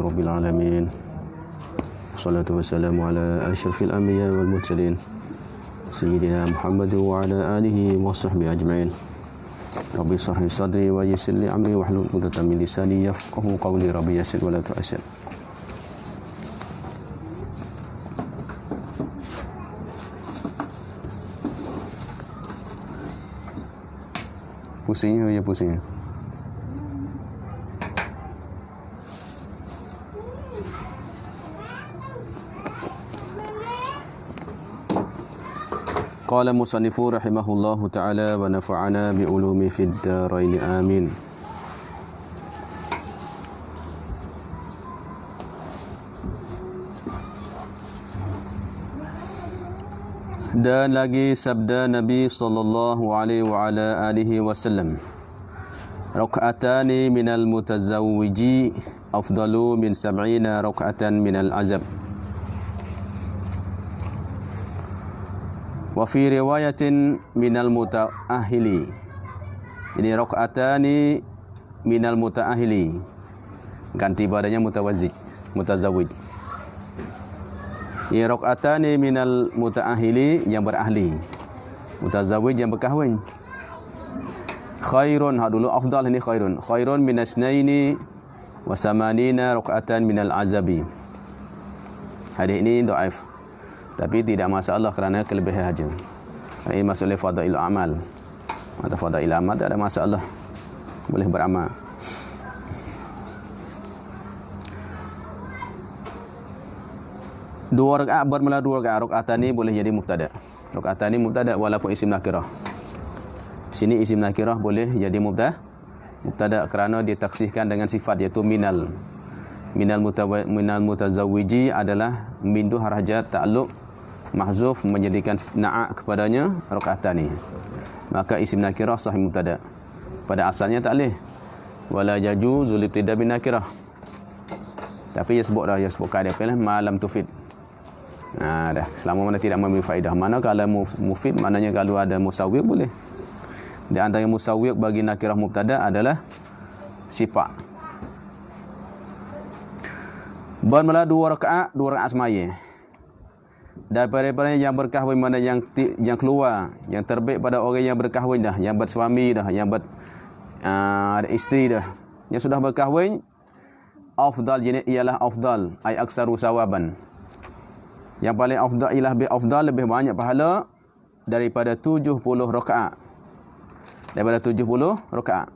Rabbil alamin. Wassalatu wassalamu ala asyrafil anbiya wal mursalin Sayyidina Muhammad wa ala alihi wa sahbihi ajma'in. Rabbi shrah li sadri wa yassir li amri wahlul 'uqdatam min lisani yafqahu qawli. Rabbi yassir wa la tu'assir. Pusingnya ya pusingnya. Qala musannifu rahimahullahu ta'ala wa nafa'ana bi ulumi fid darain amin. Dan lagi sabda Nabi sallallahu alaihi wa ala alihi wasallam, rak'atani minal mutazawwiji afdalu min 70 rak'atan minal azab. Wa fi riwayatin minal mutaahili. Ini rak'atani minal mutaahili, ganti badannya mutazawwij. Ini rak'atani minal mutaahili, yang berahli. Mutazawwij yang berkahwin. Khairun, dulu afdal, ini khairun. Khairun minasnaini wa samanina rak'atan minal azabi. Hadis ini dhaif, tapi tidak masalah kerana kelebihan haja. Ini masuk oleh fadail amal. Atau fadail amal tak ada masalah, boleh beramal. Dua rakaat bermula dua rakaat. Rakaatani boleh jadi mubtada. Rakaatani mubtada walaupun isim nakirah. Sini isim nakirah boleh jadi mubtada kerana ditaksihkan dengan sifat, iaitu minal. Minal mutazawwiji adalah min tu haraja ta'alluq mahzuf, menjadikan na'a kepadanya rakaatani. Maka isim nakirah sahih mubtada. Pada asalnya tak boleh. Wala yajuzu libtida bin nakirah. Tapi ia sebut kaedah apa lah, malam tufid. Dah, selama mana tidak memberi faedah. Mana kalau mufid, maknanya kalau ada musawwiq boleh. Di antara musawwiq bagi nakirah mubtada adalah sifat. Bermula dua rakaat semaya. Daripada yang berkahwin, mana yang keluar, yang terbit pada orang yang berkahwin dah, yang bersuami dah, yang ada isteri dah, yang sudah berkahwin, afdal ialah afdal, ay aksaru sawaban. Yang paling afdal ialah lebih banyak pahala daripada 70 rakaat. Daripada 70 rakaat.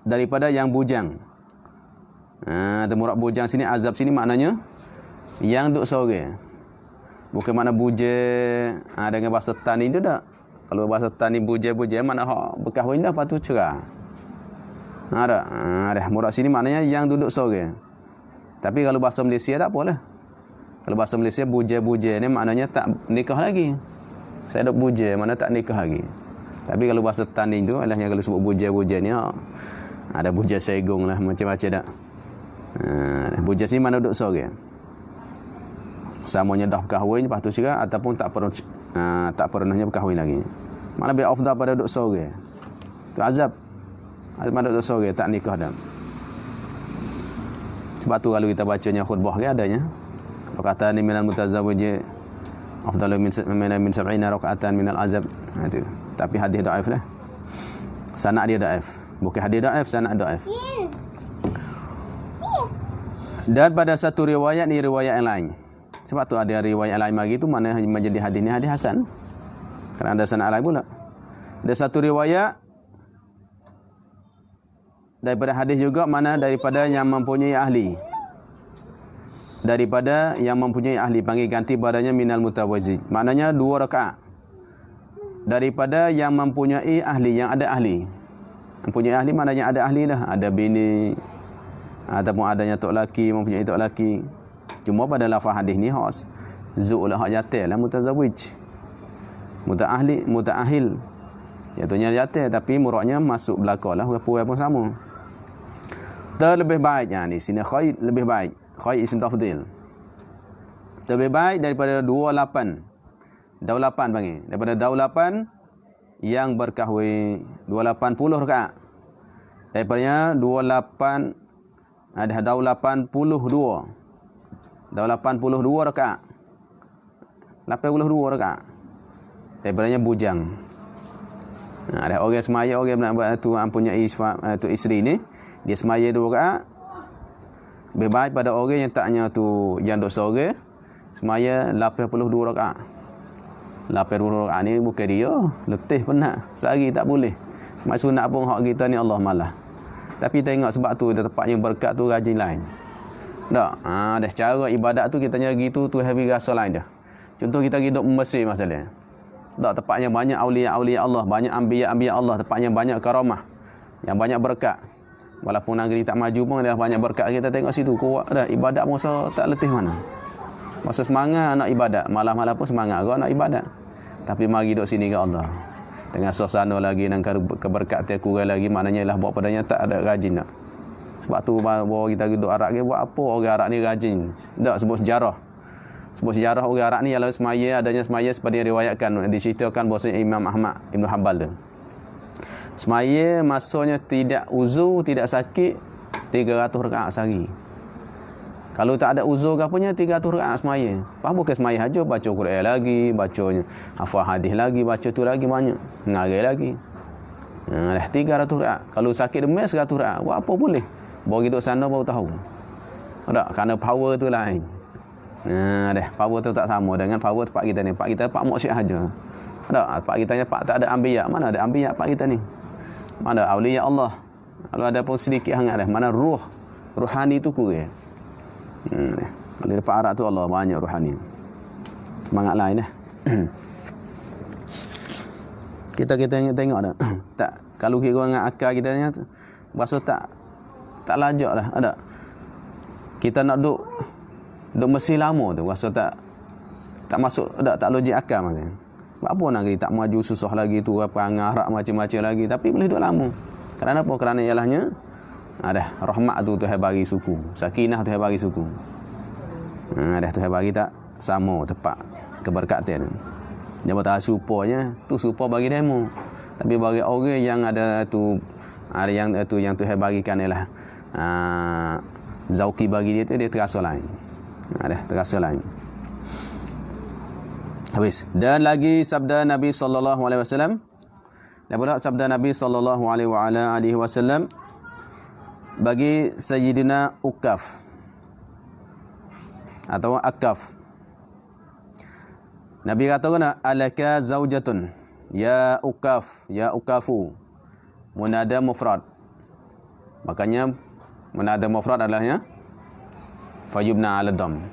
Daripada yang bujang. Murad bujang sini, azab sini maknanya yang duk sore. Bukan makna buje dengan bahasa tani tu tak. Kalau bahasa tani buje mana hak berkahwin dah, lepas tu cerah. Dah. Murad sini maknanya yang duduk sore. Tapi kalau bahasa Malaysia tak apalah. Kalau bahasa Malaysia buje ni maknanya tak nikah lagi. Saya duk buje, mana tak nikah lagi. Tapi kalau bahasa tani tu adalah yang kalau sebut buje ni ada buje segong lah, macam-macam tak. Buje sini mana duduk sore. Samanya dah berkahwin, lepas tu cerah, ataupun tak pernahnya berkahwin lagi. Mana lebih afdal pada duduk sore. Tu azab. Pada duduk sore tak nikah dah. Sebab tu kalau kita bacanya khutbah ke adanya rakaatan minal mutazawwij afdalu min 70 rakaatan minal azab. Itu. Tapi hadis dhaif lah. Sanad dia dhaif. Bukan hadis dhaif, sanad dhaif. Dan pada satu riwayat ni riwayat yang lain. Sebab tu ada riwayat lain lagi tu mana menjadi hadis ni hadis hasan. Kerana ada sanad lain pula. Ada satu riwayat daripada hadis juga mana daripada yang mempunyai ahli. Daripada yang mempunyai ahli, panggil ganti badannya minal mutawazzi. Maknanya 2 rakaat. Daripada yang mempunyai ahli, yang ada ahli. Mempunyai ahli maknanya ada ahli dah, ada bini ataupun adanya tok laki, mempunyai tok laki. Cuma pada lafaz hadis ni khas zu'ul hak yatir lah mutazawwij. Mutaahil. Iaitu yatir, tapi muradnya masuk belakanglah puai pun sama. Terlebih baiknya ni sini khair, lebih baik. Khair isim tafdhil. Lebih baik daripada 28. Daulapan panggil. Daripada daulapan yang berkahwin 280 rakaat. Daripadanya 28 Ada 82 rakaat. 82 rakaat. Daripadanya bujang. Ada orang semaya, orang nak buat tu mempunyai tu isteri ni, dia semaya 2 rakaat. Lebih baik pada orang yang taknya tu yang duk sore, semaya 82 rakaat. 82 rakaat ni bukan dia, letih penat. Sehari tak boleh. Mak sunat pun hak kita ni Allah malah. Tapi tengok sebab tu dia tempatnya berkat tu rajin lain. Tak? Dah cara ibadat tu kita nyari tu heavy rasa lain dah. Contoh kita hidup Mesir masalah. Tak, tempatnya banyak aulia-aulia Allah, banyak anbiya-anbiya Allah, tempatnya banyak karamah, yang banyak berkat. Walaupun negeri tak maju pun dah banyak berkat. Kita tengok situ kuat dah, ibadat masa tak letih mana. Masa semangat nak ibadat, malam-malam pun semangat kau nak ibadat. Tapi mari duduk sini ke Allah. Dengan suasana lagi dan keberkatan kurang lagi, maknanya lah buat padanya tak ada rajin nak. Sebab tu bawa kita duduk Arab ke buat apa orang Arab ni rajin. Tak sebut sejarah. Sebut sejarah orang Arab ni ialah semaya, adanya semaya seperti yang diriwayatkan, diceritakan bahawasanya Imam Ahmad Ibn Hanbal tu. Semaya masanya tidak uzur, tidak sakit, 300 rakaat sehari. Kalau tak ada uzur ke apanya, 300 rakaat semaya. Apa bukan semaya saja, baca Quran lagi, bacanya hafal hadis lagi, baca tu lagi banyak, ngarai lagi. Dah 300 rakaat. Kalau sakit demam 100 rakaat. Buat apa boleh? Baru duduk sana baru tahu. Tak, kerana power tu lain. Dah, power tu tak sama dengan power tempat kita ni. Tempat kita pak maksiat saja. Tak, tempat kita ni pak tak ada anbiya. Mana ada anbiya tempat kita ni? Mana auliya Allah. Kalau ada pun sedikit hangat dah. Mana ruhani tu kurang. Kalau tempat Arab tu Allah banyak ruhani. Semangat lain dah. Kita tengok dah. Tak, kalau kira dengan akal kita ni berasa tak lajak dah. Ada. Kita nak duk Mesir lama tu rasa tak masuk, tak logik akal macam. Apa negeri tak maju, susah lagi tu, apa ngarak macam-macam lagi, tapi boleh duduk lama. Kerana apa? Kerana ialahnya ada rahmat tu Tuhan bagi suku, sakinah Tuhan bagi suku. Ada Tuhan bagi tak sama tepat keberkatan. Dia bertahan supaya tu supa bagi demo. Tapi bagi orang yang ada tu, ada yang Tuhan bagikan ialah zauki bagi dia tu, dia terasa lain. Ada terasa lain. Habis. Dan lagi sabda Nabi sallallahu alaihi wasallam. Dan pula sabda Nabi sallallahu alaihi wasallam bagi Sayyidina Ukaf atau Akaf. Nabi kata kena alaka zaujatun ya Ukaf, ya Ukafu. Munada mufrad. Makanya munada mufrad adalahnya fayubna ala dam.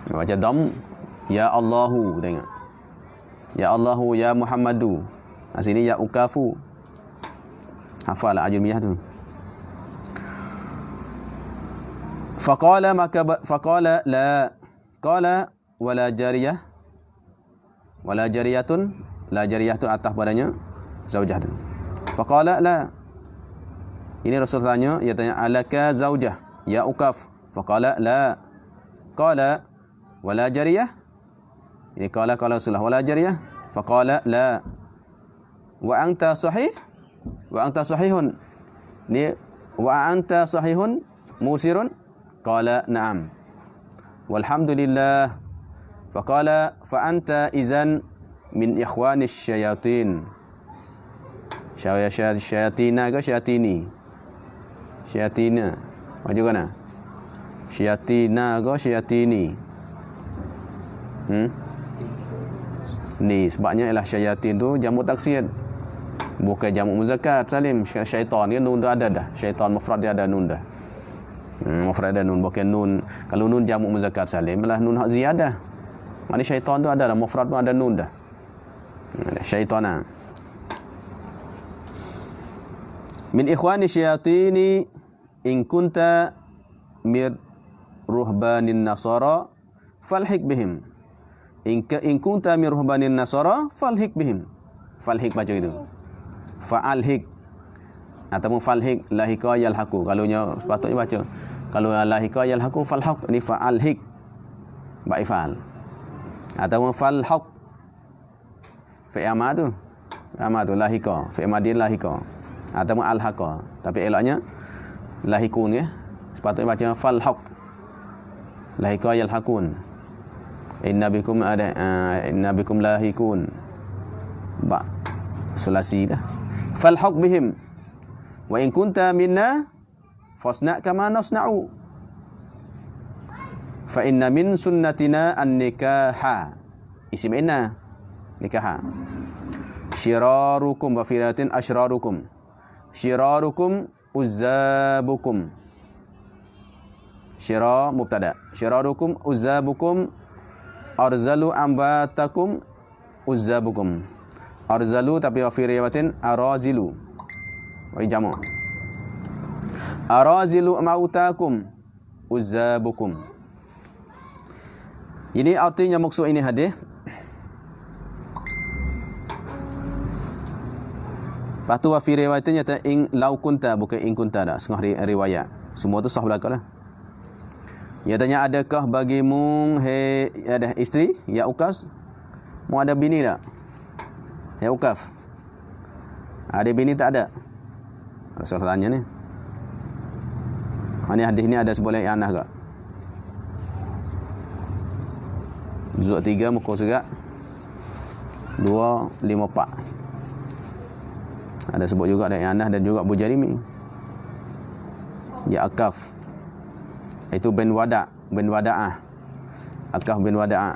Baca dam ya Allahu, tengok. Ya Allahu, ya Muhammadu. Sini ya Ukafu. Hafal ajmiyah tu. Faqala la qala wala jariyah. Wala jariyatun, la jariyah tu atas padanya zaujah tu. Faqala la. Ini Rasul tanya, dia tanya alaka zaujah ya Ukaf. Faqala la. Qala wala jariyah. Ini qala Rasulullah wala jariyah. Faqala la. Wa anta sahih? Wa anta sahihun? Ni wa anta sahihun musirun? Qala na'am. Walhamdulillah. Faqala fa anta izan min ikhwanis syayatin. Syayatina ke syayatini? Syayatina. Macam mana? Syayatina ke syayatini? Ni sebabnya ialah syayatin tu jamu taksir. Bukan jamu muzakkar salim. Syaitan dia nun dah ada dah. Syaitan mufrad dia ada nun dah. Mufrad ada nun, bukan nun. Kalau nun jamu muzakkar salim ialah nun hak ziyadah. Maknanya syaitan tu ada dah, mufrad tu ada nun dah. Syaitana. Min ikhwani syayatini in kunta mir ruhbanin nasara falhik bihim. In kunta min ruhbanin nasara falhik bihim. Falhik baca itu. Fa'alhik ataupun falhik lahika yalhaqu. Kalau nya sepatutnya baca. Kalau lahika yalhaqu falhaq, ni fa'alhik. Baik fa'al. Ataupun falhaq. Fi'ama tu. Fi'ama tu lahika. Fi'amadin lahika. Ataupun alhaqa. Tapi eloknya lahikun ya. Sepatutnya baca falhaq. Lahiqa yalhaqun. Inna bikum lahikun. Ba sulasi dah. Falhaq bihim. Wa in kunta minna fasna' kama nasna'u. Fa inna min sunnatina an-nikaha. Isim inna nikaha. Syirarukum wa firatin asyrarukum. Syirarukum uzzabukum. Syira mubtada. Syirarukum uzzabukum. Arzalu ambatakum uzzabukum. Arzalu tapi wa fi riwayatin arazilu. Wa jamu. Arazilu mautakum uzzabukum. Ini artinya maksud ini hadis. Patu wa fi riwayatin nyata in law kunta, bukan in kunta dah. Setengah riwayat. Semua tu sah belaka lah. Dia tanya, adakah bagimu ada isteri ya ukas? Mu ada bini tak? Ya ukaf. Ada bini tak ada? Rasulullah tanya ni. Ini hadis ni ada seboleh anah ke? Juz 3 muka surat 254. Ada sebut juga ada anah dan juga Bujarimi. Ya akaf. Itu bin Wada'ah. Akaf bin Wada'ah.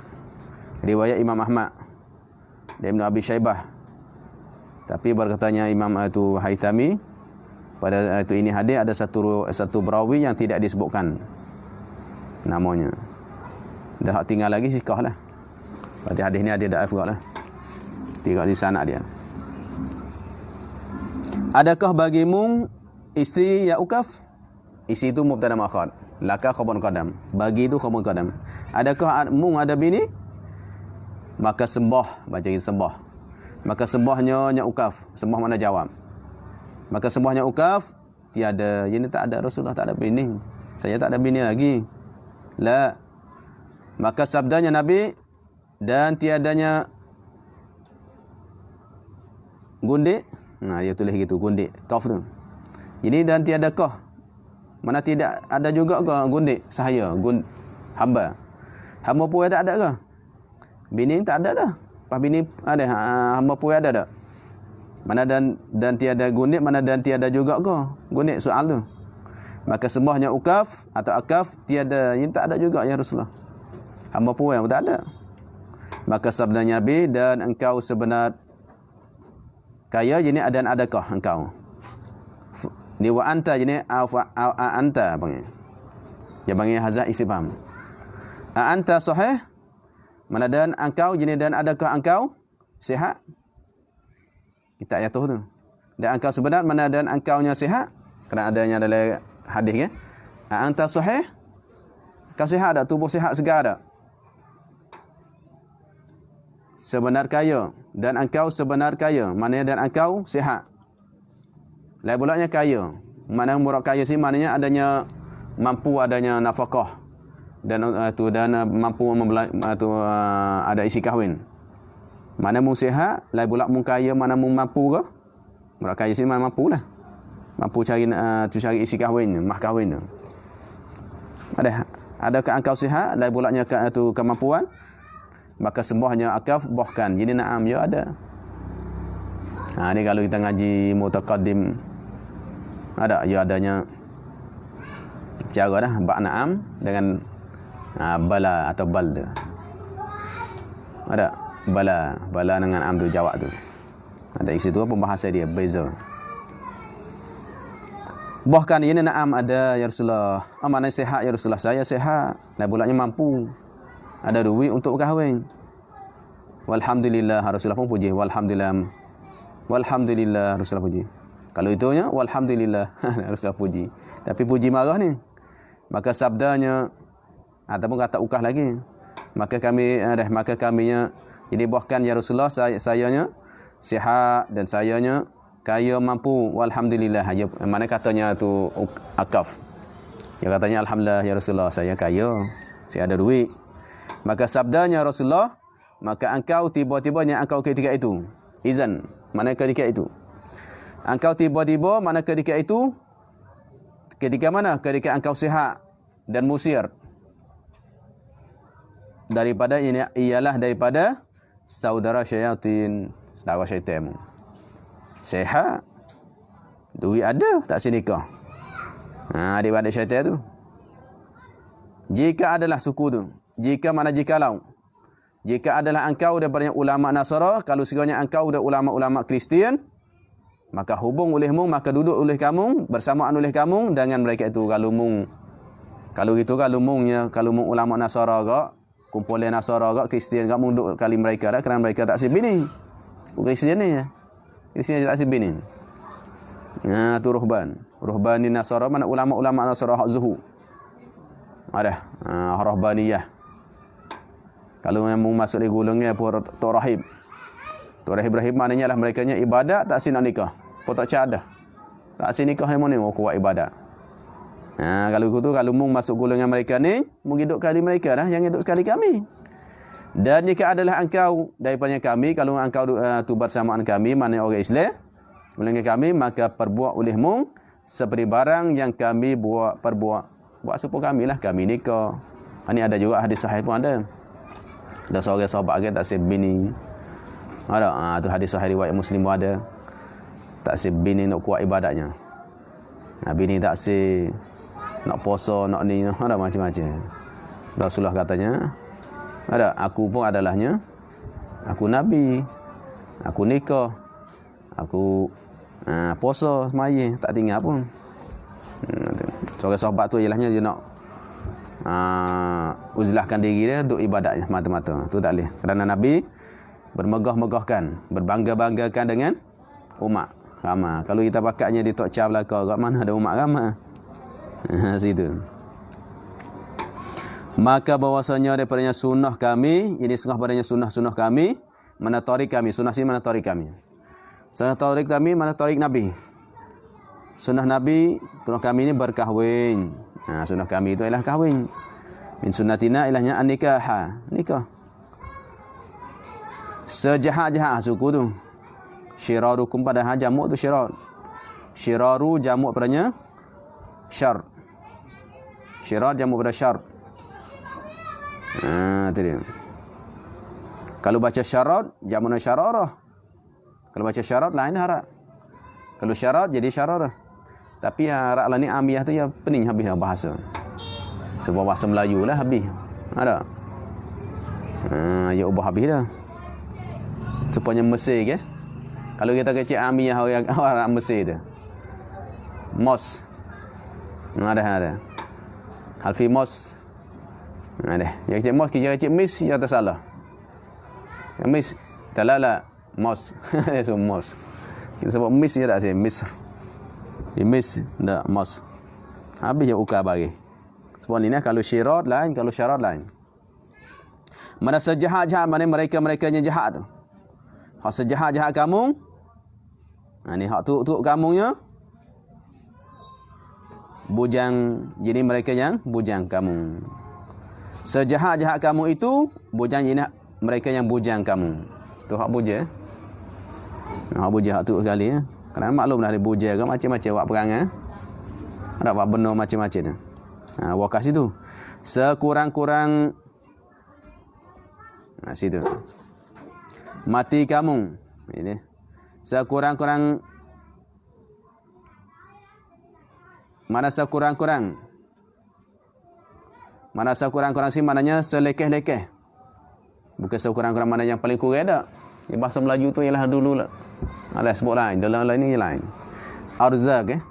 Riwayat Imam Ahmad dan Ibn Abi Syaibah. Tapi berkatanya Imam itu Haythami, pada itu ini hadis ada satu perawi yang tidak disebutkan namanya. Dah tinggal lagi sikah lah. Berarti hadis ni ada daif juga lah. Tidak di sanad dia. Adakah bagimu isteri ya ukaf? Isi itu mubtada muakhar. Laka khabar qadam. Bagi itu khabar qadam. Adakah mu ada bini? Maka sembah, baca ini sembah. Maka sembahnya ukaf. Sembah mana jawab? Maka sembahnya ukaf tiada. Ini tak ada, Rasulullah tak ada bini. Saya tak ada bini lagi. La. Maka sabdanya Nabi dan tiadanya gundik. Nah, dia tulis gitu, gundik. Kaf tu. Jadi dan tiadakah? Mana tidak ada juga ke gundik sahaya, hamba. Hamba pun tak ada ke? Bini tak ada dah. Pas bini ada, hamba pun ada tak? Mana dan tiada gundik, mana dan tiada juga ke? Gundik soal tu. Maka sembahnya ukaf atau akaf tiada, ini tak ada juga ya Rasulullah. Hamba pun yang tak ada. Maka sabdanya Nabi, dan engkau sebenar kaya, jadi dan adakah engkau? Ni wa anta jenis anta panggil. Dia panggil hazah istifham. Anta sahih? Mana dan engkau jenis dan adakah engkau sihat? Kita ayat tu. Dan engkau sebenar, mana dan engkaunya sihat? Kerana adanya dalam hadis kan. Anta sahih? Kau sihat tak? Tubuh sihat segar tak? Sebenar kaya. Dan engkau sebenar kaya. Maknanya dan engkau sihat. Lain pulaknya kaya. Mana murad kaya sih, maknanya adanya mampu, adanya nafkah dan mampu ada isi kahwin. Mana mu sihat, lain pulak mu kaya, mana mu mampu ke? Murad kaya sih mana mampu lah. Mampu cari isi kahwin, mah kahwin tu. Adakah engkau sihat, lain pulaknya tu kemampuan? Maka sembahnya akaf bahkan. Jadi na'am ya ada. Ni kalau kita ngaji mutaqaddim ada, ya adanya cara dah ba' na'am dengan bala atau bal tu. Ada bala dengan am tu jawab tu. Ada isi tu pembahasan dia beza. Bahkan ini na'am ada ya Rasulullah. Mana sihat ya Rasulullah? Saya sihat. Dan bulatnya mampu. Ada duit untuk berkahwin. Walhamdulillah, Rasulullah pun puji. Walhamdulillah Rasulullah puji. Kalau itunya walhamdulillah Rasulullah puji. Tapi puji marah ni. Maka sabdanya ataupun kata ukah lagi. Maka kaminya jadi bahkan ya Rasulullah sayanya sihat dan sayanya kaya mampu. Walhamdulillah. Mana katanya tu akaf. Ya katanya alhamdulillah ya Rasulullah, saya kaya, saya ada duit. Maka sabdanya Rasulullah, maka engkau tiba-tibanya engkau ketika itu izan, mana ketika itu engkau tiba-tiba mana ketika itu Ketika mana? Ketika engkau sihat dan musir. Daripada ini ialah daripada saudara syaitan, saudara syaitan. Sihat, duit ada, tak senikah. Adik-adik syaitan tu. Jika adalah suku tu, jika adalah engkau daripada ulama Nasara, kalau sekiranya engkau ada ulama-ulama Kristian, maka hubung olehmu, maka duduk oleh kamu, bersamaan oleh kamu dengan mereka itu. Kalau mung ulama Nasara gak, kumpulan Nasara gak, Kristian gak, mung duduk kali mereka dah, kerana mereka tak sibini. Kristian ni ya. Kristian tak sibini. Tu ruhban ni Nasara, mana ulama-ulama Nasara hak zuhud. Ada rahbaniyah. Kalau yang masuk di golongan Tok Rahib. Tok Rahib maknanya lah mereka ibadat tak sinak nikah. Tak ada. Tak sin nikah ni mana kuat ibadat. Kalau gitu kalau mung masuk golongan mereka ni, mung hidup kali mereka dah, yang hidup sekali kami. Dan jika adalah engkau daripada kami, kalau engkau tu bersamaan kami, mana orang Islam, golongan kami, maka perbuat olehmu seperti barang yang kami perbuat. Buat supaya kami lah, kami nikah. Ini ada juga hadis sahih pun ada. Ada seorang sahabat kan tak sebini. Ada tu hadis sahih riwayat Muslim pun ada. Tak sebini nak kuat ibadatnya. Bini tak se nak puasa, nak ni, ada macam-macam. Rasulullah katanya, ada aku pun adalahnya. Aku nabi. Aku nikah. Aku puasa semaya, tak tinggal pun. Seorang sahabat tu ialahnya dia nak uzlahkan diri dia duk ibadatnya mata-mata. Tu tak boleh. Kerana Nabi bermegah-megahkan, berbangga-banggakan dengan umat ramai. Kalau kita pakatnya di tok cap belaka, kat mana ada umat ramai. Situ. Maka bahwasanya daripadanya sunnah kami, ini setengah padanya sunnah kami, mana tarik kami, sunnah sini mana tarik kami. Sunnah tarik kami mana tarik Nabi. Sunnah Nabi, sunnah kami ini berkahwin. Sunnah kami itu ialah kahwin. Min sunnatina ilahnya an-nikah. Nikah. Sejahat-jahat suku tu. Syirarukum pada jamuk tu syirar. Syiraru jamuk padanya syar. Syirar jamuk pada syar. Tu dia. Kalau baca syarat, jamuknya syararah. Kalau baca syarat lain harap. Kalau syarat jadi syararah. Tapi harap lah ni amiyah tu ya pening habis bahasa. Sebab bahasa Melayu lah habis. Ada. Ya ubah habis dah. Supaya Mesir ke. Kalau kita kecil amiyah orang Mesir tu. Mos. Ada. Halfi mos. Ada. Yang kecil mos, kecil mis ya tersalah. Yang mis talala mos. So mos. Kita sebut mis ya tak sih, Misr. Mis tak mos. Habis ya ukar bagi. Sebab ni kalau syirat lain, kalau syarat lain. Mana sejahat-jahat, mana mereka-merekanya jahat tu. Hak sejahat-jahat kamu. Ni hak tu kamunya. Bujang, jadi mereka yang bujang kamu. Sejahat-jahat kamu itu, bujang jadi mereka yang bujang kamu. Tu hak bujang. Hak bujang hak tu sekali ya. Kerana maklumlah dia bujang kan macam-macam buat perangai. Ada buat benda macam-macam tu. Wakas itu. Sekurang-kurang situ. Mati kamu. Ini. Sekurang-kurang mana sekurang-kurang. Mana sekurang-kurang sih mananya selekeh-lekeh. Bukan sekurang-kurang mana yang paling kurang ada. Yang bahasa Melayu tu ialah dulu lah. Ada sebut lain, dalam lain ni lain. Arzak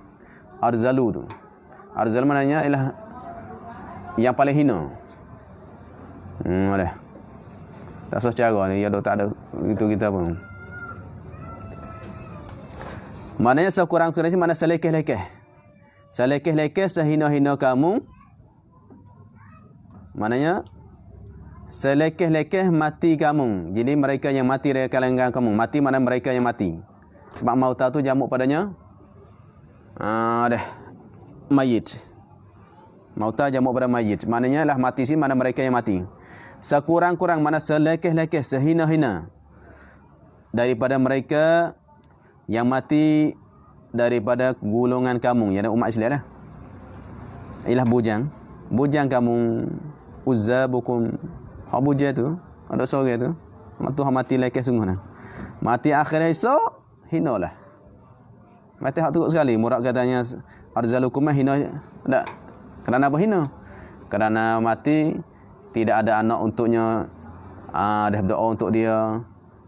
Arzalu tu. Arzal mananya ialah yang paling hina. Ada. Tak usah cara ni, ya tak ada itu kita pun. Maknanya sekurang-kurang ni mana selekeh-lekeh. Selekeh-lekeh sehina-hina kamu. Maknanya selekeh-lekeh mati kamu. Jadi mereka yang mati dari kalangan kamu. Mati mana mereka yang mati. Sebab mauta tu jamuk padanya. Mayit. Mauta jamuk pada mayit. Maknanya lah mati sini mana mereka yang mati. Sekurang-kurang mana selekeh-lekeh sehina-hina. Daripada mereka yang mati daripada golongan kamu. Yang ada umat Islam dah. Ialah bujang. Bujang kamu Uzza bukum hak bujang tu, ada sore tu. Mak tu hak mati lekas sungguh nah. Mati akhir esok hinalah. Mati hak teruk sekali. Murad katanya arzalukum hina tak. Kerana apa hina? Kerana mati tidak ada anak untuknya. Dah berdoa untuk dia,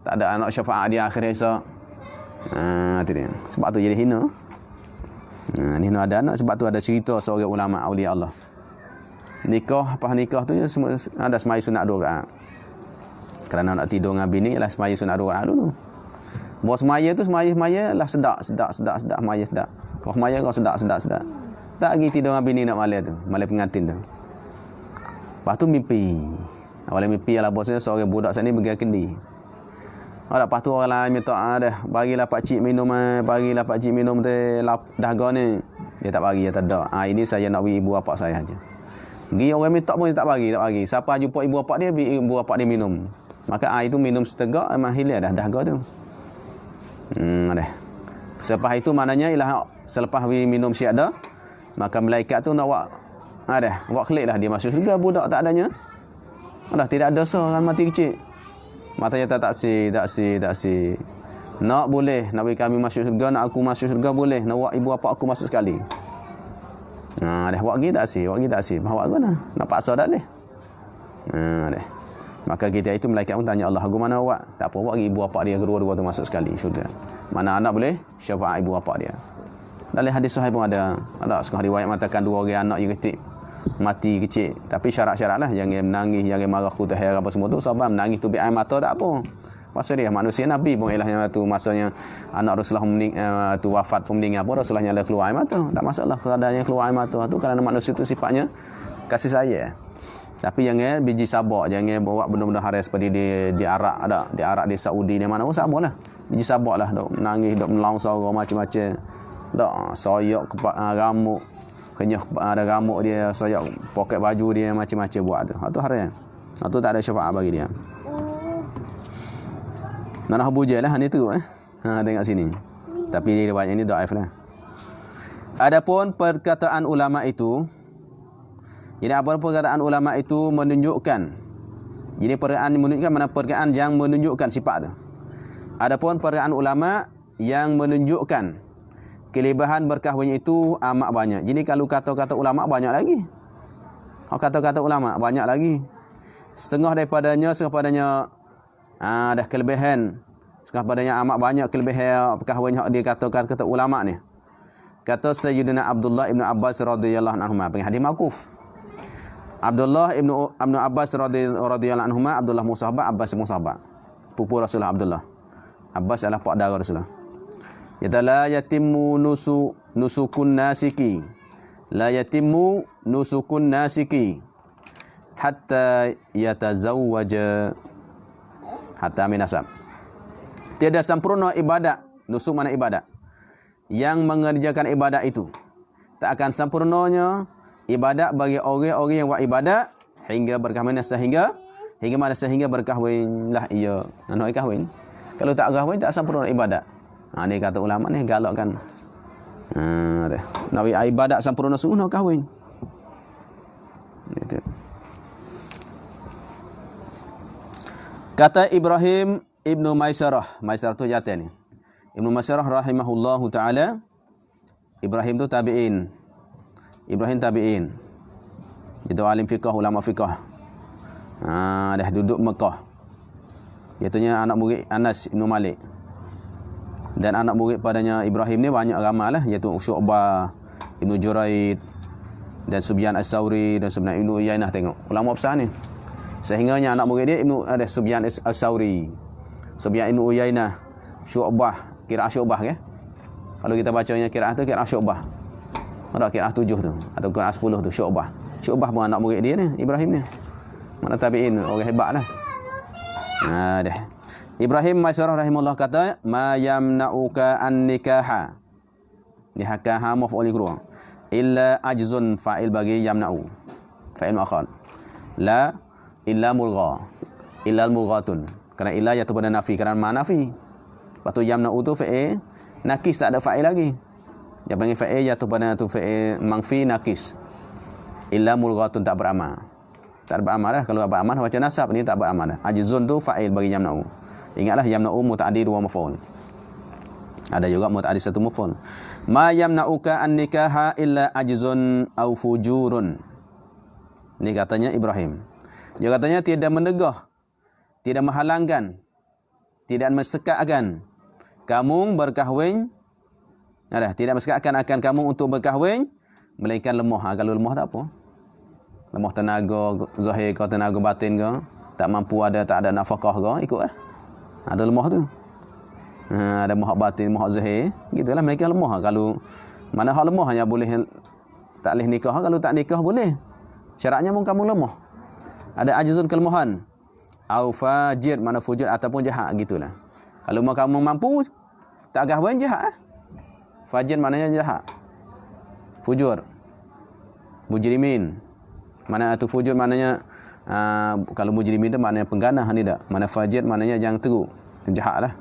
tak ada anak syafaat dia akhir esok. Itu dia. Sebab tu jadi hina. Ni ada anak sebab tu ada cerita seorang ulama aulia Allah. Nikah tu semua ada semaya sunat 2 rakaat. Kerana nak tidur dengan bini ialah semaya sunat 2 rakaat dulu. Buat semaya tu semaya lah sedak semaya sedak. Kau semaya kau sedak. Tak lagi tidur dengan bini nak malam tu, malam pengantin tu. Lepas tu mimpi. Awalnya mimpi ialah bosnya seorang budak sini pergi kendi. Lepas tu orang lain minta dah bagilah pak cik minum teh dahaga ni. Dia tak bagi, dia tak ada. Ini saya nak bagi ibu bapa saya aja. Pergi orang minta pun dia tak bagi. Siapa jumpa ibu bapa dia, ibu bapa dia minum. Maka air tu minum setegak memang hilang dah dahaga tu. Dah. Selepas itu maknanya ialah selepas minum siap dah, maka malaikat tu nak buat klik dah dia masuk syurga budak tak adanya. Dah tidak ada dosa kan mati kecil. Matanya tak si. Nak boleh, nak bagi kami masuk syurga, nak aku masuk syurga boleh, nak buat ibu bapa aku masuk sekali. Dah buat lagi tak si. Bahawa aku nak paksa dah ni. Dah. Maka kita itu malaikat pun tanya Allah, "Aku mana awak?" Tak apa, awak bagi ibu bapa dia kedua-dua tu masuk sekali syurga. Mana anak boleh syafaat ibu bapa dia. Dalam hadis sahih pun ada setengah riwayat mengatakan 2 orang anak yang kecil mati kecil, tapi syarat-syaratlah jangan menangis, jangan marah kutahir apa semua tu. Sabar menangis tu air mata tak apa. Masa dia manusia Nabi pun ialah tu masanya anak Rasulullah tu wafat pun meninggal pun Rasulullah nyala keluar air mata. Tak masalah keadaannya keluar air mata tu kerana manusia tu sifatnya kasih sayang. Tapi jangan biji sabak, jangan bawa benda-benda haram seperti di Arab ada, di Arab di Saudi ni mana pun sabarlah. Biji sabak lah dok menangis, dok melaung suara macam-macam. Dok soyak ramuk, kenyah ada ramuk dia, soyak poket baju dia macam-macam buat tu. Itu haram. Itu tak ada syafaat bagi dia. Mana hubujah lah ni tu tengok sini. Tapi riwayat ini dhaif lah. Adapun perkataan ulama itu, jadi apa perkataan ulama itu menunjukkan. Jadi perkataan menunjukkan mana perkataan yang menunjukkan sifat tu. Adapun perkataan ulama yang menunjukkan kelebihan berkahwin itu amat banyak. Jadi kalau kata-kata ulama banyak lagi. Kata-kata ulama banyak lagi. Setengah daripadanya dah kelebihan. Setengah padanya amat banyak kelebihan perkahwin yang dia kata-kata ulama ni. Kata Sayyidina Abdullah ibn Abbas radhiyallahu anhu, hadis mauquf. Abdullah ibn Abbas radhiyallahu anhu, Abdullah musahabat, Abbas musahabat. Pupu Rasulullah Abdullah. Abbas adalah pak dara Rasulullah. Yata la yatimmu nusukun nasiki. La yatimmu nusukun nasiki hatta yatazawwaja hatta minasab. Tiada sempurna ibadat, nusuk mana ibadat, yang mengerjakan ibadat itu tak akan sempurnanya ibadat bagi orang-orang yang buat ibadat hingga berkahwin, sehingga berkahwinlah ia. Nak kahwin. Kalau tak kahwin tak sempurna ibadat. Ni kata ulama ni galakkan. Nak ibadat sempurna sungguh nak kahwin. Itu. Kata Ibrahim Ibnu Maisarah tu jatuh ni. Ibnu Maisarah rahimahullahu taala. Ibrahim tu tabi'in. Itu alim fiqh, ulama fiqh. Dah duduk Mekah. Iaitu anak murid Anas bin Malik. Dan anak murid padanya Ibrahim ni banyak ramai lah, iaitu Syu'bah, Ibnu Juraid dan Sufyan As-Sauri dan sebenarnya Ibnu Uyainah. Tengok ulama besar ni. Sehingganya anak murid dia Sufyan As-Sauri, Sufyan Ibnu Uyainah, Syu'bah, qiraah Syu'bah ke? Kalau kita bacanya qiraah tu qiraah Syu'bah. Ada qiraah 7 tu atau qiraah 10 tu Syu'bah. Syu'bah pun anak murid dia ni, Ibrahim ni. Mana tabi'in, orang hebatlah. Dah. Ibrahim Maisarah rahimahullah kata, "Ma yamna'uka an nikaha." Nikaha maf'ul qur'an. Illa ajzun fa'il bagi yamna'u. Fa'il mu'akhkhar. La illa mulgha. Illa al-mulghatun. Kerana illa jatuh pada nafi, kerana ma nafi. Lepas tu yamna'u tu fa'il nakis, tak ada fa'il lagi. Dia panggil fa'il jatuh pada tu fa'il mangfi nakis. illa mulghatun, tak beramal. Tak beramal dah. Kalau beramal baca nasab ni tak beramal dah. Ajzun tu fa'il bagi yamna'u. Ingatlah yamna'u muta'addi dua maf'ul. Ada juga muta'addi satu maf'ul. Ma yamna'uka an nikaha illa ajzun au fujurun. Ni katanya Ibrahim. Dia katanya tidak menegah, tidak menghalangkan, tidak mensekatkan kamu berkahwin. Tidak mensekatkan akan kamu untuk berkahwin melainkan lemah. Kalau lemah tak apa. Lemah tenaga zahir ke tenaga batin ke, tak mampu tak ada nafkah ke, ikutlah. Ada lemah tu. Ada mahak batin, mahak zahir, gitulah mereka lemah. Kalau mana hak lemah hanya boleh tak boleh nikah, kalau tak nikah boleh. Syaratnya pun kamu lemah. Ada ajzun kelemahan. Au fajir, mana fujur ataupun jahat, gitulah. Kalau kamu mampu tak kahwin, jahat. Fajir maknanya jahat. Fujur. Mujrimin. Mana tu fujur maknanya kalau mujrimin tu maknanya pengganah ni tak. Mana fajir maknanya yang teruk. Itu jahatlah.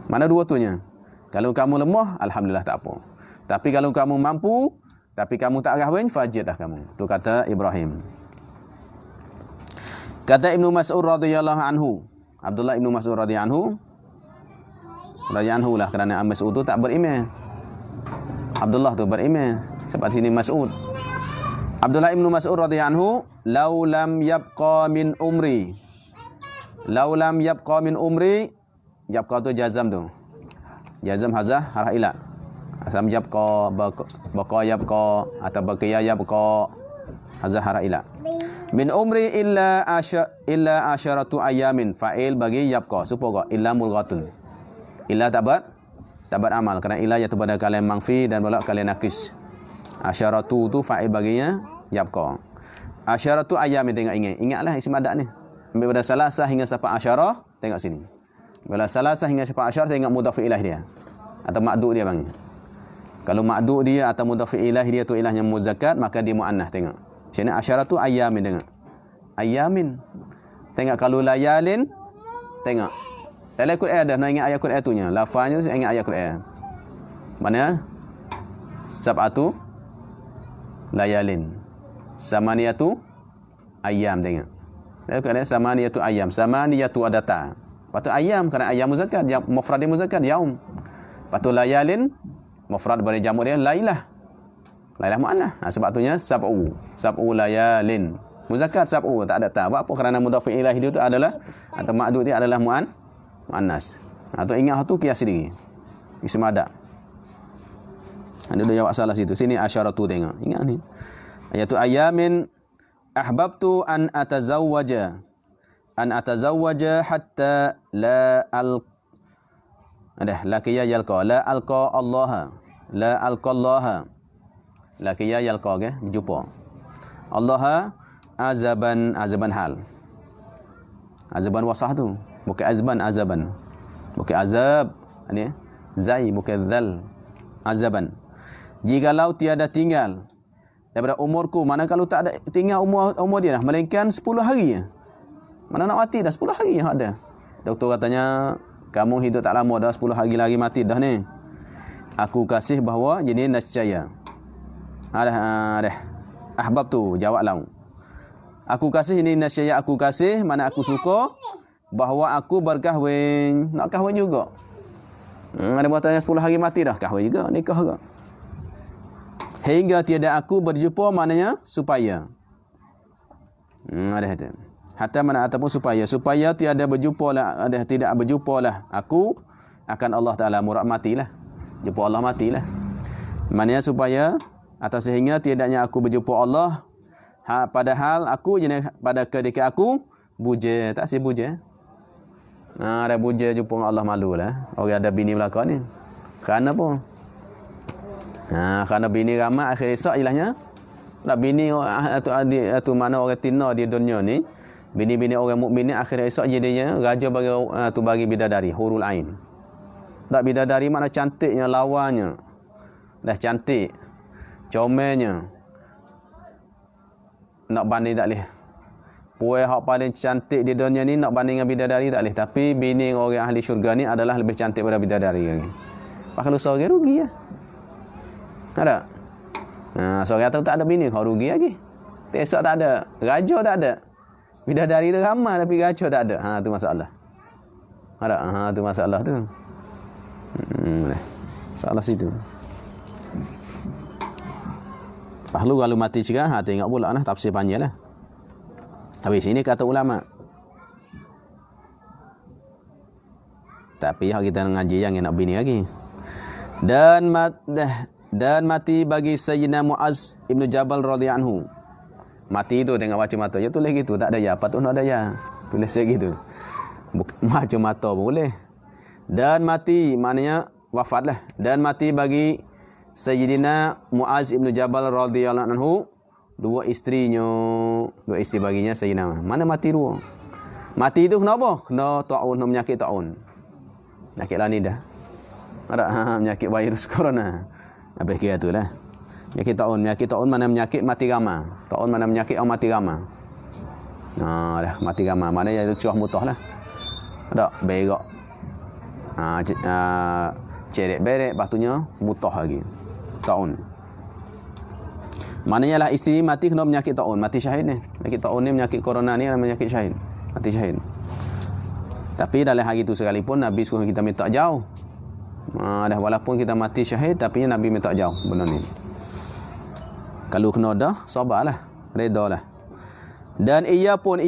Mana dua tunya. Kalau kamu lemah, alhamdulillah tak apa. Tapi kalau kamu mampu tapi kamu tak kahwin, fajir dah kamu. Tu kata Ibrahim. Kata Ibnu Mas'ud radhiyallahu anhu, Abdullah Ibnu Mas'ud radhiyallahu anhu lah, kerana Mas'ud tu tak beriman. Abdullah tu beriman. Seperti sini Mas'ud. Abdullah Ibnu Mas'ud radhiyallahu anhu, "Lau lam yabqa min umri." Lau lam yabqa min umri, yabqa tu jazam tu. Jazam hazah harah ilat. Asam yabqa, baqa yabqa atau baqiya yabqa, hazah harah ilat. Min umri illa asyaratu ayamin, fa'il bagi yabqa, supaya illa mulghatun. Illa tak beramal, kerana illa iaitu pada kalam mangfi dan pula kalam nakis. Asyaratu tu fa'il baginya yabqa. Asyaratu ayamin, tengok ingatlah isim adat ni. Ambil pada salasah hingga sampai asyarah, tengok sini. Bila salasah hingga sampai asyarah, tengok mudhaf ilaih dia atau ma'dud dia panggil. Kalau ma'dud dia atau mudhaf ilaih dia tu ilahnya muzakkar, maka dia muannah. Tengok sini asyaratu ayamin, tengok ayamin. Tengok kalau layalin, tengok dalam Quran ada, nak ingat ayat Quran tu nya, lafaznya ingat ayat Quran. Mana? Sab'atu layalin, samaniyatu ayyam, tengok. Dalam Quran samaniyatu ayyam, samaniyatu adata. Patut ayam kerana ayam muzakkar, mufrad dia muzakkar yaum. Patut layalin mufrad pada jamak dia lailah. Lailah muannah. Sebab tunya sab'u layalin. Muzakkar sab'u, tak ada ta. Apa? Kerana mudhaf ilaih dia tu adalah atau ma'dud dia adalah muannas. Tu ingat tu kias sendiri. Isim ada. Ada dia jawab salah situ. Sini asyaratu, tengok. Ingat ni. Ayat tu ayamin ahbabtu an atazawwaja hatta la laqiya yalqa Allah laqiya yalqa ke jumpa Allah azaban hal, azaban wasah tu bukan azaban bukan azab ni zai bukan zal, azaban. Jikalau tiada tinggal daripada umurku, mana kalau tak ada tinggal umur dia dah melainkan 10 hari je. Mana nak mati dah 10 hari yang ada. Doktor katanya kamu hidup tak lama dah, 10 hari lagi mati dah ni. Aku kasih bahawa jenis nascaya. Ahbab tu jawab lau. Aku kasih ini nascaya, aku kasih mana aku suka bahawa aku berkahwin. Nak kahwin juga. Ada bertanya 10 hari mati dah, kahwin juga, nikah juga. Hingga tiada aku berjumpa, maknanya supaya. Hatta mana ataupun supaya tiada berjumpa lah, tidak berjumpa lah aku akan Allah Ta'ala, murad matilah. Jumpa Allah matilah. Maknanya supaya atau sehingga tiadanya aku berjumpa Allah, padahal aku jenis pada ketika aku buja, tak si buja. Ada buja jumpa dengan Allah, malu lah. Orang ada bini belakang ni. Kerana apa? Kerana bini ramai akhir esok ilahnya. Tak bini atau mana orang tina di dunia ni, bini-bini orang mukmin ni akhir esok jadinya raja bagi bidadari, hurul ain. Tak bidadari mana cantiknya, lawannya. Dah cantik, comelnya. Nak banding tak boleh. Puai hak paling cantik di dunia ni nak banding dengan bidadari tak boleh. Tapi bini orang ahli syurga ni adalah lebih cantik daripada bidadari lagi. Kalau seorang rugi lah. Ada? Seorang tu tak ada bini, kau rugi lagi. Tesok tak ada. Raja tak ada. Bidadari tu ramai tapi raja tak ada. Tu masalah. Ada. Tu masalah tu. Masalah situ. Lalu kalau mati cerah, tengok pula lah tafsir panjang lah. Habis sini kata ulama. Tapi kita ngaji yang nak bini lagi. Dan mati bagi Sayyidina Muaz Ibnu Jabal radhiyallahu anhu. Mati tu tengok macam mata. Ya tulis gitu, tak ada ya. Patut nak ada ya. Tulis segitu. Macam mata pun boleh. Dan mati maknanya wafatlah. Dan mati bagi Sayyidina Muaz Ibnu Jabal radhiyallahu anhu, dua isteri baginya Sayyidina. Mana mati dua? Mati tu kenapa? Kena taun, penyakit taun. Penyakit lah ni dah. Ada penyakit virus corona. Habis kira tu lah. Penyakit taun mana penyakit mati rama. Taun mana penyakit orang mati rama. Dah mati rama. Mana yang curah mutah lah. Ada berak. Cerek berek, lepas mutah lagi. Taun. Maknanya lah isteri mati kena penyakit taun. Mati syahid ni. Penyakit taun ni, penyakit corona ni adalah penyakit syahid. Mati syahid. Tapi dalam hari itu sekalipun Nabi suruh kita minta jauh. Dah walaupun kita mati syahid, tapi Nabi minta jauh benda ni. Kalau kena dah, sabarlah, redalah. Dan ia pun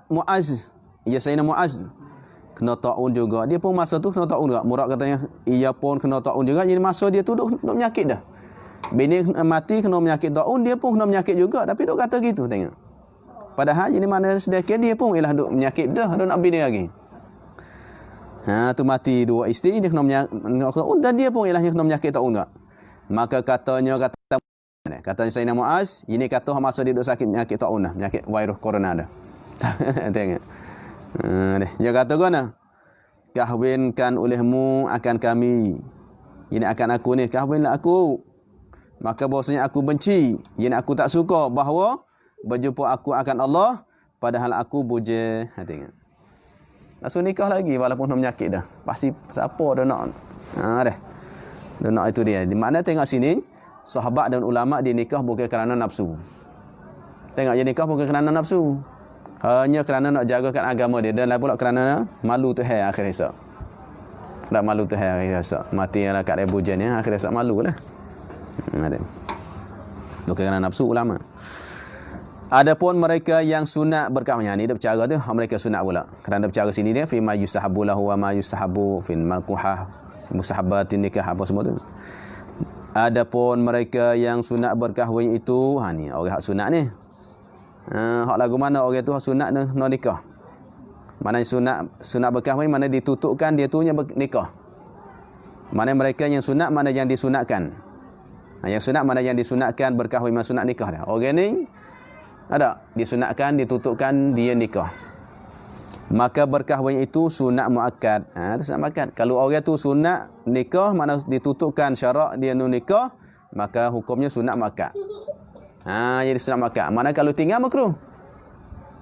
Muaz, ia Sayyidina Muaz kena taun juga. Dia pun masa tu kena taun juga. Murad katanya ia pun kena taun juga. Jadi masa dia tu duk penyakit dah. Bini mati kena penyakit taun, dia pun kena penyakit juga, tapi duk kata gitu tengok. Padahal ini mana sedekah dia pun ialah duk penyakit dah, duk nak bini lagi. Tu mati dua isteri, dia kena penyakit, dan dia pun ialah kena penyakit taun juga. Maka katanya Sayyidina Muaz, ini kata masa dia duk sakit penyakit taun dah, penyakit virus corona dah. Tengok. Dia kata kena kahwinkan olehmu akan kami. Ini akan aku ni, kahwinlah aku. Maka bahasanya aku benci, ini aku tak suka bahawa berjumpa aku akan Allah padahal aku bujang. Tengok. Langsung nikah lagi walaupun penyakit dah. Pasti siapa dah nak. Dah. Dah nak itu dia. Di mana tengok sini, sahabat dan ulama dia nikah bukan kerana nafsu. Tengok dia nikah bukan kerana nafsu. Hanya kerana nak jagakan agama dia, dan pula kerana malu Tuhan akhir esok. Tak malu Tuhan akhir esok. Mati lah kat rebujan ya, akhir esok malu lah. Ada. Bukan kerana nafsu ulama. Adapun mereka yang sunat berkahwin, ni dia bercara tu, mereka sunat pula. Kerana bercara sini dia fi ma yusahabu lahu wa ma yusahabu fil malquhah musahabatin nikah apa semua tu. Adapun mereka yang sunat berkahwin itu, ni orang hak sunat ni. Hak lagu mana orang tu sunat nak nikah. Mana sunat berkahwin, mana ditutupkan dia tu nya nikah. Mana mereka yang sunat, mana yang disunatkan. Yang sunat mana yang disunatkan berkahwin, mana sunat nikah dah. Orang ni ada disunatkan, ditutupkan dia nikah. Maka berkahwin itu sunat muakkad. Itu sunat muakkad. Kalau orang tu sunat nikah, mana ditutupkan syarak dia nikah, maka hukumnya sunat muakkad. Jadi sunat muakkad. Mana kalau tinggal makruh.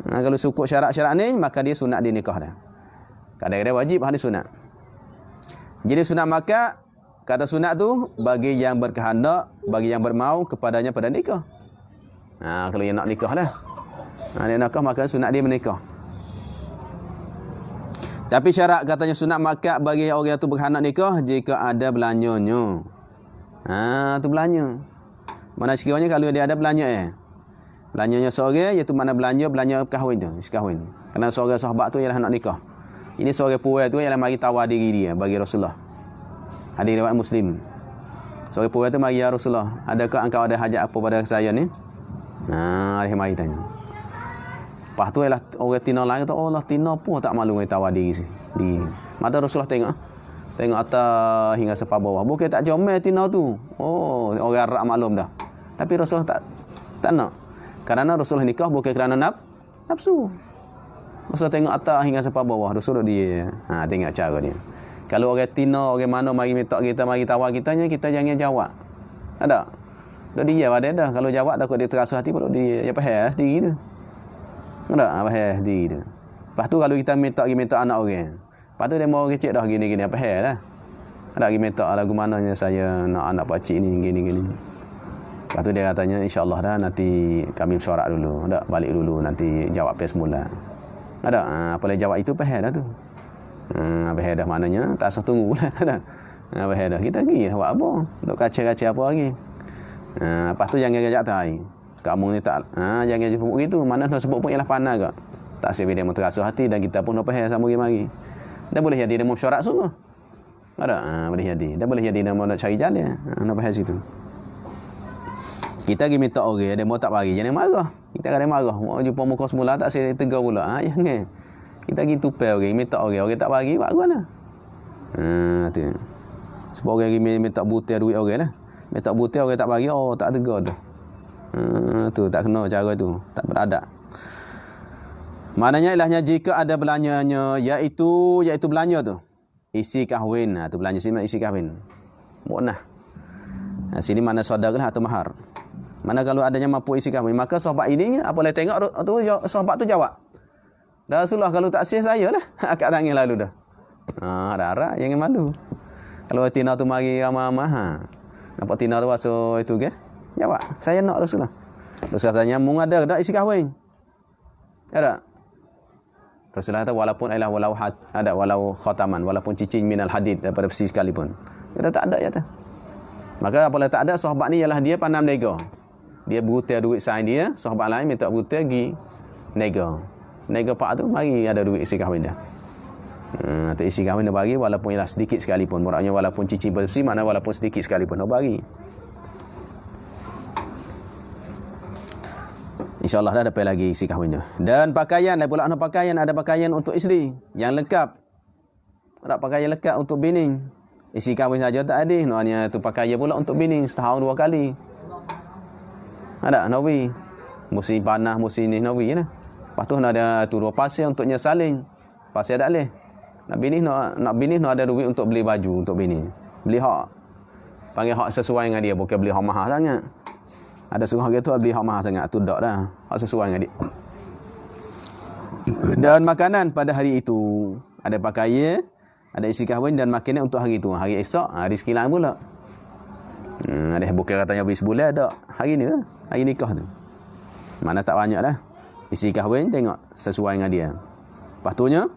Kalau cukup syarat-syarat ni, maka dia sunat dia nikah dah. Kadang-kadang wajib, hadis sunat. Jadi sunat muakkad, kata sunat tu bagi yang berkehendak, bagi yang bermau kepadanya pada nikah. Kalau yang nak nikah lah. Dia nikah maka sunat dia menikah. Tapi syarat katanya sunat muakkad bagi orang tu berkehendak nikah jika ada belanjanya. Tu belanja. Mana sekiranya kalau dia ada belanja belanjanya seorang, iaitu mana belanja kahwin tu, kahwin. Kerana seorang sahabat tu ialah nak nikah. Ini seorang puai tu ialah mari tawar diri dia bagi Rasulullah. Hadis riwayat Muslim. Seorang puai tu mari ya Rasulullah, adakah engkau ada hajat apa pada saya ni? Dia mari tanya. Lepas tu ialah orang tina lain kata, Allah tina pun tak malu mari tawar diri. Mata Rasulullah tengok atas hingga sepa bawah. Bukan tak jomel tina tu. Orang Arab maklum dah. Tapi Rasulullah tak nak. Kerana Rasulullah nikah bukan kerana nafsu. Rasulullah tengok atas hingga sepa bawah. Rasulullah dia. Tengok cara dia. Kalau orang tina, orang mana mari minta kita, mari tawar kitanya, kita jangan jawab. Ada? Dah dia pada dah. Kalau jawab takut dia terasa hati, perut dia. Ya pahal sendiri tu. Ada? Pahal sendiri tu. Lepas tu kalau kita minta anak orang. Lepas tu dia mau kecil dah gini-gini. Apa hal lah. Ada pergi minta lagu mananya saya nak anak pakcik ni gini-gini. Lepas tu dia katanya insya-Allah dah nanti kami mesyuarat dulu. Tak balik dulu nanti jawab pes semula. Ada apa boleh jawab itu peh dah tu. Peh dah maknanya tak usah tunggu lah dah. Peh dah kita pergi buat apa? Duk kaca-kaca apa lagi. Lepas tu jangan gajak tai. Kamu ni tak jangan sebut gitu. Mana nak sebut pun ialah panah ke. Tak sebi dia terasa hati dan kita pun nak peh sama mari. Dah boleh jadi dia mesyuarat sungguh. Ada boleh jadi. Dah boleh jadi dia nak cari jalan. Nak peh situ. Kita pergi minta orang, dia mau tak bagi, jangan marah. Kita kadang marah, mau jumpa muka semula tak saya tegur pula. Jangan. Kita pergi tupai orang, minta orang tak bagi, buat mana? Tu. Sebab orang minta butir duit orang lah. Minta butir orang tak bagi, tak tegur dah. Tu tak kena cara tu, tak beradab. Maknanya ilahnya jika ada belanjanya iaitu belanja tu. Isi kahwin, tu belanja sini isi kahwin. Mu'nah. Sini mana sedekah atau mahar. Mana kalau adanya mampu isi kahwin, maka sahabat ini apa boleh tengok tu sahabat tu jawab. Rasulullah kalau tak sih saya lah. Akak tangis lalu dah. Darah jangan malu. Kalau tina tu mari ramah-ramah. Nampak tina tu masuk itu ke? Jawab, saya nak Rasulullah. Rasulullah tanya, "Mung ada dak isi kahwin?" Ada. Rasulullah kata walaupun walau khataman, walaupun cicing minal hadid daripada besi sekalipun. Kita tak ada ya ta. Maka apabila tak ada sahabat ni ialah dia pandang nego. Dia butir duit sain dia, sahabat lain minta butir pergi nego. Nego pak tu mari ada duit isi kahwin dah. Tu isi kahwin dia bagi walaupun ialah sedikit sekalipun. Maksudnya walaupun cicing bersih, mana walaupun sedikit sekalipun dia bagi. InsyaAllah dah dapat lagi isi kahwin dia. Dan pakaian, ada pula ada pakaian untuk isteri yang lengkap. Ada pakaian lengkap untuk bini. Isi kahwin saja tak ada. Maknanya tu pakaian pula untuk bini setahun 2 kali. Ada nawi. Musim panas, musim ni nawi lah. Lepas tu ada tu 2 pasir untuknya saling. Pasir tak boleh. Nak bini nak ada duit untuk beli baju untuk bini. Beli hak. Panggil hak sesuai dengan dia, bukan beli hak mahal sangat. Ada suruh gitu beli hak mahal sangat, tu dak dah. Hak sesuai dengan dia. Dan makanan pada hari itu, ada pakaian, ada isi kahwin dan makanan untuk hari itu. Hari esok, hari sekilan pula. Ada bukan katanya habis sebulan tak. Hari ni lah. Hari nikah tu. Mana tak banyak dah. Isi kahwin tengok sesuai dengan dia. Lepas tu nya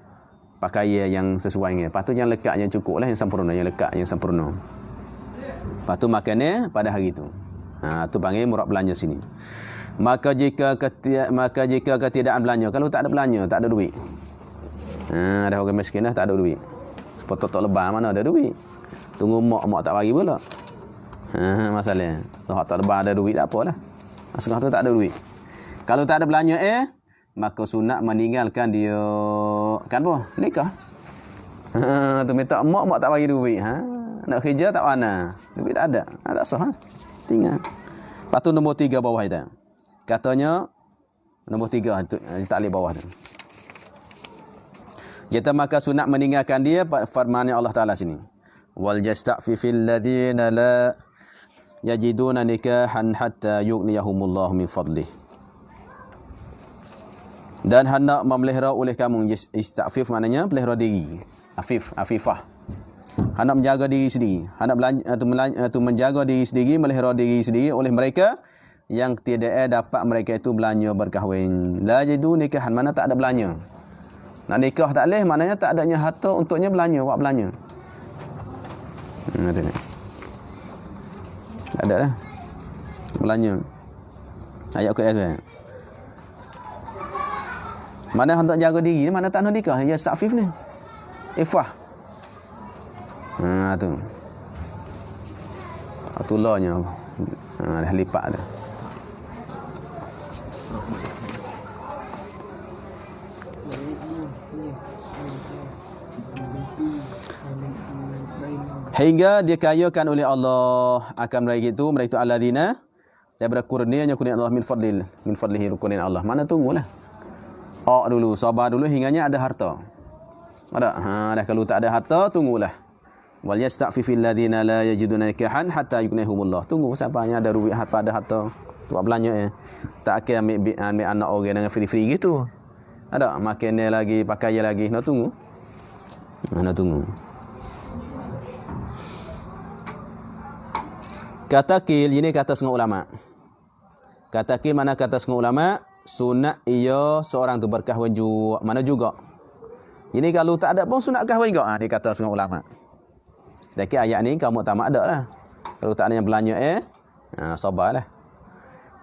pakaian yang sesuai dengan. Lepas tu yang lekat yang cukup lah, yang sempurna, yang lekat yang sempurna. Lepas tu makannya pada hari itu. Tu panggil murad belanja sini. Maka jika ketiadaan belanja, kalau tak ada belanja, tak ada duit. Ada orang miskin dah tak ada duit. Sepotok lebar mana ada duit. Tunggu mak tak bagi pula. Masalah. Kalau tak lebar ada duit tak apalah. Setengah tu tak ada duit. Kalau tak ada belanja maka sunat meninggalkan dia kan apa? Nikah. Tu minta mak tak bagi duit. Nak kerja tak mana. Duit tak ada. Tak sah. Tinggal. Lepas tu nombor 3 bawah itu. Katanya nombor 3 tu taklid bawah tu. Kita maka sunat meninggalkan dia firman Allah Taala sini. Wal yasta'fifil ladzina la yajiduna nikahan hatta yughniyahumullahu min fadlih. Dan hendak memelihara oleh kamu, istafif maknanya pelihara diri. Afifah. Hendak menjaga diri sendiri, hendak belanja menjaga diri sendiri, melihara diri sendiri oleh mereka yang tidak dapat mereka itu belanja berkahwin. La yajidu nikahan, mana tak ada belanja. Nak nikah tak boleh, maknanya tak adanya harta untuknya belanja, buat belanja. Ada. Tak ada lah. Belanja. Ayat ke atas. Mana hendak jaga diri, mana tak nak nikah, ya safif ni. Ifah. Tu. Atulahnya. Dah lipat dah. Hingga dikayakan oleh Allah akan mereka itu alladzina daripada kurnianya kurnia Allah min fadlihi kurnia Allah. Mana tunggulah. Dulu, sabar dulu hingganya ada harta. Dah kalau tak ada harta tunggulah. Wal yasta'fifil ladzina la yajiduna nikahan hatta yughnihumullah. Tunggu siapa yang ada duit pada harta buat belanja tak akan ambil anak orang dengan free-free gitu. Ada makan lagi, pakai lagi, nak tunggu. Nak tunggu. Kata kil, ini kata setengah ulama. Katakan mana kata setengah ulama, sunat ia seorang tu berkahwin juga, mana juga. Ini kalau tak ada pun sunat kahwin juga. Dia kata setengah ulama. Sedangkan ayat ni kaum muktamad ada lah. Kalau tak ada yang belanja sabarlah.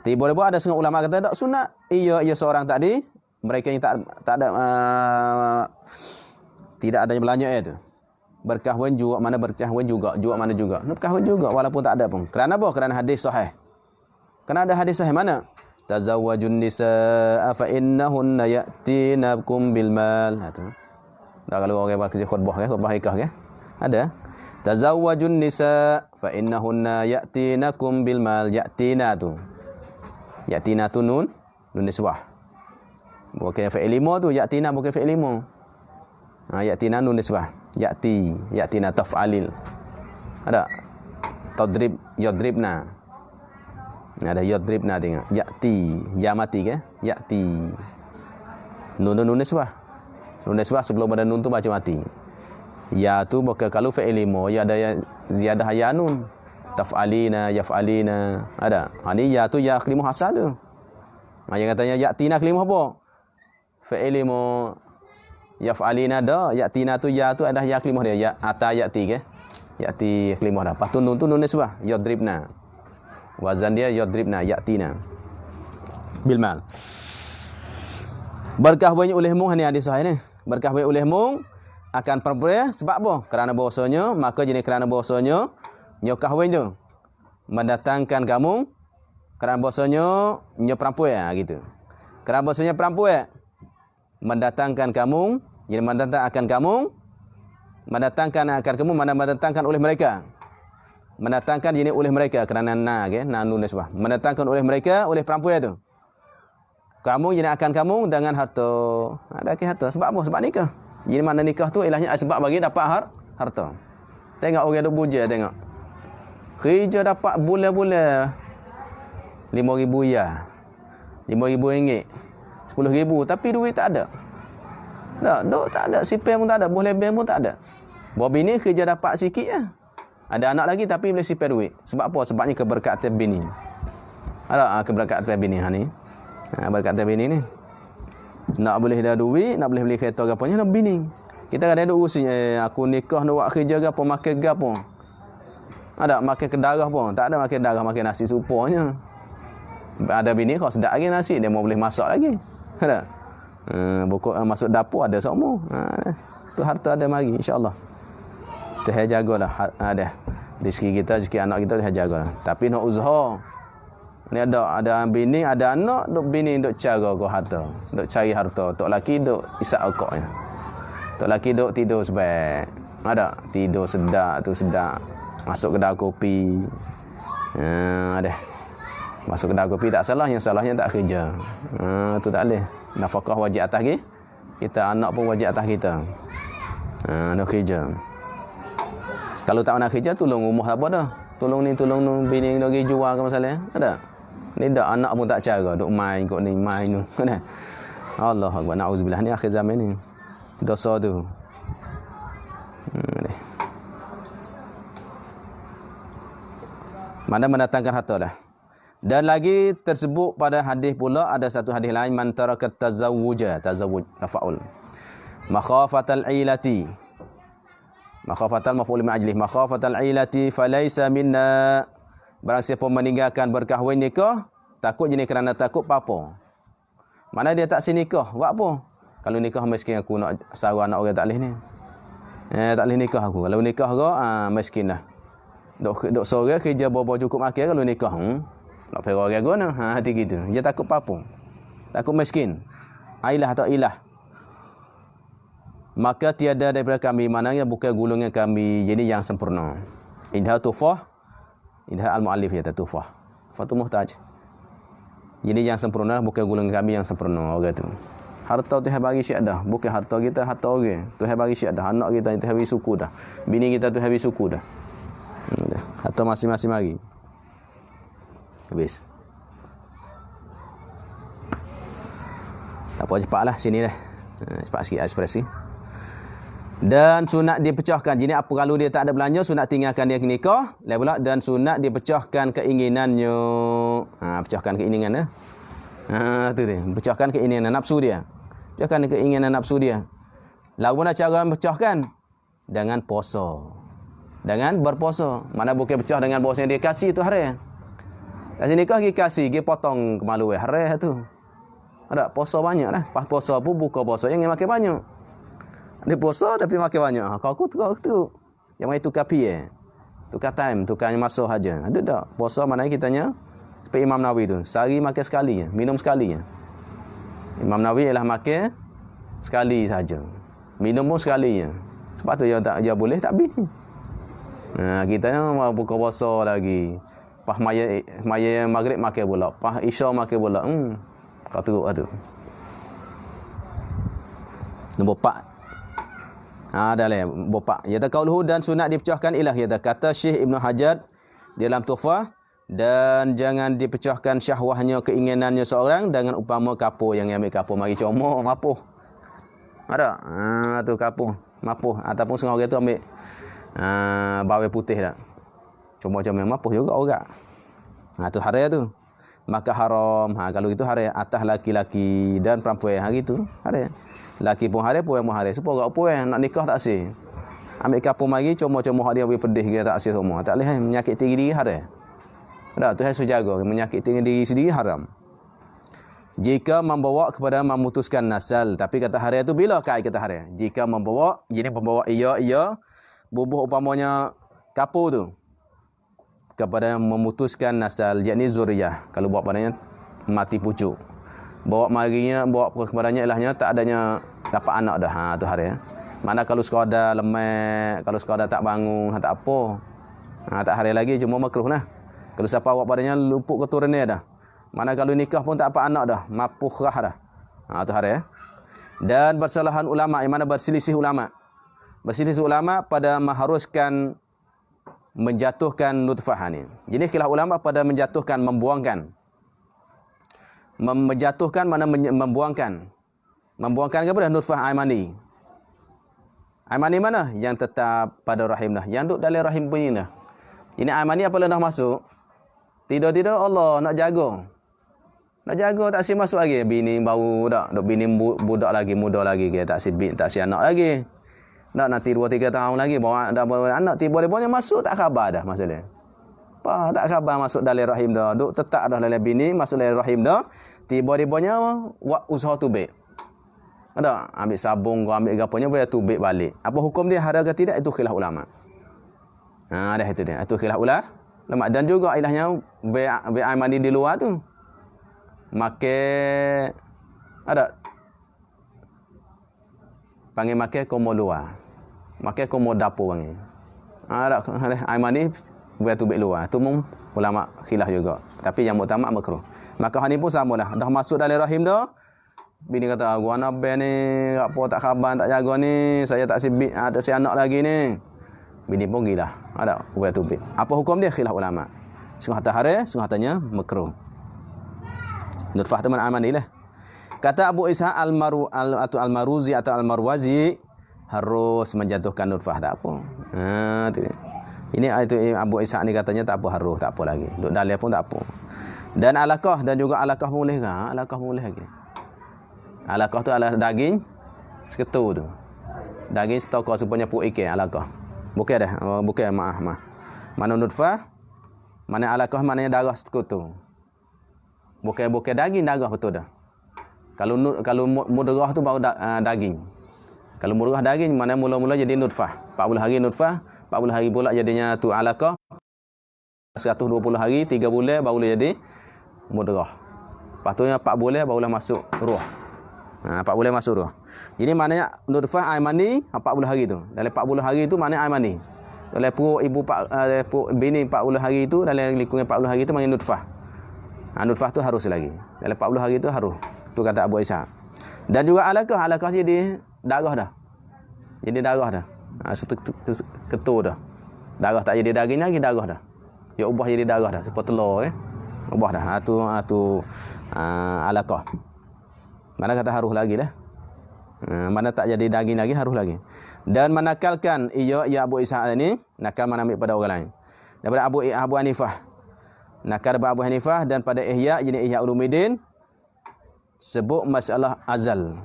Tapi boleh-boleh ada setengah ulama kata tak sunat. Ia seorang tadi, mereka yang tak ada tidak ada yang belanja tu. Berkahwin juga mana berkahwin juga mana juga. Berkahwin juga walaupun tak ada pun. Kerana apa? Kerana hadis sahih. Kerana ada hadis sahih mana? Tazawwajun nisaa fa innahunna ya'tinakum bil mal. Tu. Dah kalau orang baca khutbah hikah ke? Ada. Tazawwajun nisaa fa innahunna ya'tinakum bil mal. Ya'tina tu. Ya'tina tu nun niswah. Bukan fa'il lima tu, ya'tina bukan fa'il lima. Ya'tina nun niswah. Ya'tina taf'alil. Ada tadrib yadribna. Ada yadribna tengok. Ya'ti, ya mati ke? Ya'ti. Nun niswah. Nun niswah sebelum ada nun tu baca mati. Ya tu bukan kalau fa'il lima, ya ada ziyadah ya nun. Taf'alina, yaf'alina. Ada. Ni ya tu ya kelimah asal tu. Yang katanya ya'tina kelimah apa? Fa'il lima yaf'alina dah, ya'tina tu ya tu ada ya kelimah dia, ya ata ya'ti ke? Ya'ti kelimah dah. Patun nun tu nun nisbah, yadribna. Wazan dia yadribna, ya'tina. Bil mal. Berkahwin olehmu ni hadis sahih ni. Berkahwin olehmu akan perempuan sebab apa? Kerana bahasanya, maka jenis kerana bahasanya nyo kahwin tu mendatangkan kamu kerana bahasanya nyo perempuan gitu. Kerana bahasanya perempuan mendatangkan kamu, jadi mendatangkan kamu, mendatangkan akan kamu, mana mendatangkan oleh mereka. Mendatangkan ini oleh mereka kerana nun nisbah. Mendatangkan oleh mereka oleh perempuan itu. Kamu jadi akan kamu dengan harta. Ada ke harta sebab apa? Sebab nikah. Jadi mana nikah tu ilahnya sebab bagi dapat harta. Tengok orang duk buja tengok. Kerja dapat bulan-bulan 5,000 ya. 5,000 ringgit. 10,000 tapi duit tak ada. Tak ada, sipir pun tak ada, boleh lebih pun tak ada. Buat bini kerja dapat sikit lah. Ada anak lagi tapi boleh sipir duit. Sebab apa? Sebabnya keberkatan bini. Ada keberkatan bini ni. Berkatan bini ni. Nak boleh dah duit, nak boleh beli kereta gapanya nak bini. Kita kadang duk urusin aku nikah nak buat kerja gapo, makan gapo. Ada makan ke darah pun, tak ada makan darah, makan nasi supanya. Ada bini kau sedap lagi nasi, dia mau boleh masak lagi. Ada. Pokok masuk dapur ada semua. Tu harta ada mari insya-Allah. Kita jagalah ada. Rezeki kita, rezeki anak kita kita jagalah. Tapi nak usaha. Ni ada bini, ada anak, duk bini duk cara ko harta. Duk cari harta. Tok laki duk isak okoknya. Tok laki duk tidur sebab ada tidur sedap tu sedap. Masuk kedai kopi. Ada. Masuk kedai kopi tak salah, yang salahnya tak kerja. Tu tak boleh. Nafkah wajib atas kita, anak pun wajib atas kita. Nak kerja. Kalau tak nak kerja, tolong rumah apa dah. Tolong ni bini lagi jual ke masalah. Ada. Ni dak anak pun tak cara, duk main kok ni, main tu. Ada. Allah Akbar, naudzubillah, ni akhir zaman ni. Dosa tu. Mana mendatangkan harta dah. Dan lagi tersebut pada hadis pula ada satu hadis lain, man taraka tazawwuj tafaul makhafatal ilati, makhafatal maf'ul ma'ajlih, makhafatal ilati falaysa minna. Barang siapa meninggalkan berkahwin nikah takut jenis kerana takut apa. Mana dia tak sinikah buat apa? Kalau nikah miskin aku nak saru anak orang tak leh ni. Tak leh nikah aku. Kalau nikah ke miskin dah. Dok sore kerja bawa cukup makan kalau nikah. Nak pergi orang guna. Hati gitu. Dia takut apa? Takut miskin. Ailah atau ilah. Maka tiada daripada kami mananya bukan golongan kami jadi yang sempurna. Indah tufah. Indah al-muallif ya tufah. Fatu muhtaj. Jadi yang sempurna bukan golongan kami yang sempurna orang tu. Harta Tuhan bagi siap dah. Bukan harta kita, harta orang. Tuhan bagi siap dah. Anak kita Tuhan bagi suku dah. Bini kita Tuhan bagi suku dah. Harta masing-masing mari. Habis. Tak apa cepatlah sini dah. Cepat sikit ekspresi. Dan sunat dipecahkan. Jadi apa kalau dia tak ada belanja, sunat tinggalkan dia nikah. Lain pula dan sunat dipecahkan keinginannya. Pecahkan keinginan tu dia. Pecahkan keinginan nafsu dia. Pecahkan keinginan nafsu dia. Lagu mana cara pecahkan? Dengan puasa. Dengan berpuasa. Mana bukan pecah dengan puasa yang dia kasih tu hari. Kasih nikah dia kasih, dia potong kemalu hari tu. Ada puasa banyak lah. Pas puasa pun buka puasa yang makan banyak. Dia puasa tapi makan banyak. Kau tu. Yang main tukar pi tukar time, tukar masa saja. Ada tak? Puasa maknanya kitanya seperti Imam Nawawi tu. Sehari makan sekali, minum sekali. Imam Nawawi ialah makan sekali saja. Minum pun sekali. Sebab tu dia boleh tak habis. Kitanya mau buka puasa lagi. Pas maya maghrib makan pula. Pas isya makan pula. Kau teruk tu. Nombor 4. Dah lah. Nombor 4. Yata qauluhu dan sunat dipecahkan ilah. Yata kata Syekh Ibn Hajar dalam Tuhfah. Dan jangan dipecahkan syahwahnya, keinginannya seorang dengan upama kapur. Yang ambil kapur mari comok, mapuh. Ada? Tu kapur. Mapuh. Ataupun setengah orang tu ambil bawang putih dah. Comok-comok mapuh juga orang. Tu haram tu. Maka haram. Kalau itu haram atas laki-laki dan perempuan. Hari tu haram. Laki pun haram, perempuan pun haram. Supaya orang perempuan nak nikah tak sih. Ambil kapur mari comok-comok dia bagi pedih dia tak sih semua. Tak boleh menyakiti diri haram. Tak, Tuhan suruh jaga. Menyakiti diri sendiri haram. Jika membawa kepada memutuskan nasal. Tapi kata haram tu bila kata haram? Jika membawa, jadi membawa ia bubuh upamanya kapur tu kepada memutuskan nasal, yakni zuriyah. Kalau bawa padanya mati pucuk. Bawa kepadanya ilahnya tak adanya dapat anak dah. Tu haram. Mana kalau sekadar lemah, kalau sekadar tak bangun, tak apa. Tak haram lagi, cuma makruh lah. Kalau siapa awak padanya luput keturunan dah. Mana kalau nikah pun tak apa anak dah, mapuhrah dah. Tu haram. Dan bersalahan ulama, yang mana berselisih ulama. Berselisih ulama pada mengharuskan menjatuhkan nutfah ni. Jadi khilaf ulama pada menjatuhkan, membuangkan. Menjatuhkan mana membuangkan. Membuangkan kepada nutfah air mani. Air mani mana? Yang tetap pada rahim dah. Yang duduk dalam rahim punya dah. Ini air mani apabila dah masuk, tidur-tidur Allah nak jaga. Nak jaga tak si masuk lagi. Bini baru dak. Duk bini budak lagi, muda lagi. Tak si anak lagi. Nak nanti 2-3 tahun lagi bawa anak tiba-tiba masuk tak khabar dah masalah. Tak khabar masuk dalam rahim dah. Duk tetap dah dalam bini masuk dalam rahim dah. Tiba-tiba buat usaha tubik. Ada ambil sabung kau ambil gaponya boleh tubik balik. Apa hukum dia haram ke tidak itu khilaf ulama. Dah itu dia. Itu khilaf ulama. Dan juga ilahnya air mandi di luar tu. Makan ada panggil makan komo luar. Makan komo dapur panggil. Ada air mandi buat tubik luar. Tu ulama khilaf juga. Tapi yang muktamad makruh. Maka hal ni pun samalah. Dah masuk dalam rahim dah. Bini kata, gua nak ben ni, apa tak khabar tak jaga ni, saya tak si anak lagi ni. Bini pun gila. Ada buat tubik. Apa hukum dia? Khilaf ulama. Setengah kata haram, setengah katanya makruh. Nutfah tu mana aman lah. Kata Abu Isa Al-Maruzi atau Al-Marwazi harus menjatuhkan nutfah tak apa. Ini itu Abu Isa ni katanya tak apa harus, tak apa lagi. Duk dalil pun tak apa. Dan alaqah dan juga alaqah boleh ke? Alaqah boleh lagi. Alaqah tu adalah daging seketul tu. Daging setokor supaya puk ikan alaqah. Bukan dah, bukan maaf. Mana nutfah? Mana alaqah maknanya darah sekutu. Bukan daging darah betul dah. Kalau mudrah tu baru daging. Kalau mudrah daging mana mula-mula jadi nutfah. 40 hari nutfah, 40 hari pula jadinya tu alaqah. 120 hari 3 bulan baru jadi mudrah. Patutnya 4 bulan barulah masuk ruh. 4 bulan masuk ruh. Jadi maknanya nutfah air mani 40 hari tu. Dalam 40 hari tu maknanya air mani. Dalam perut ibu bini 40 hari tu, dalam lingkungan 40 hari tu maknanya nutfah. Nutfah tu harus lagi. Dalam 40 hari tu harus. Tu kata Abu Isa. Dan juga alaqah jadi darah dah. Jadi darah dah. Ketul dah. Darah tak jadi daging lagi, darah dah. Dia ubah jadi darah dah, seperti telur ubah dah. Tu alaqah. Mana kata harus lagi dah. Mana tak jadi daging lagi harus lagi. Dan menakalkan ia Abu Ishaq ini nakal mana ambil pada orang lain. Daripada Abu Hanifah. Nakal daripada Abu Hanifah dan pada Ihya jenis Ihya Ulumuddin sebut masalah azal.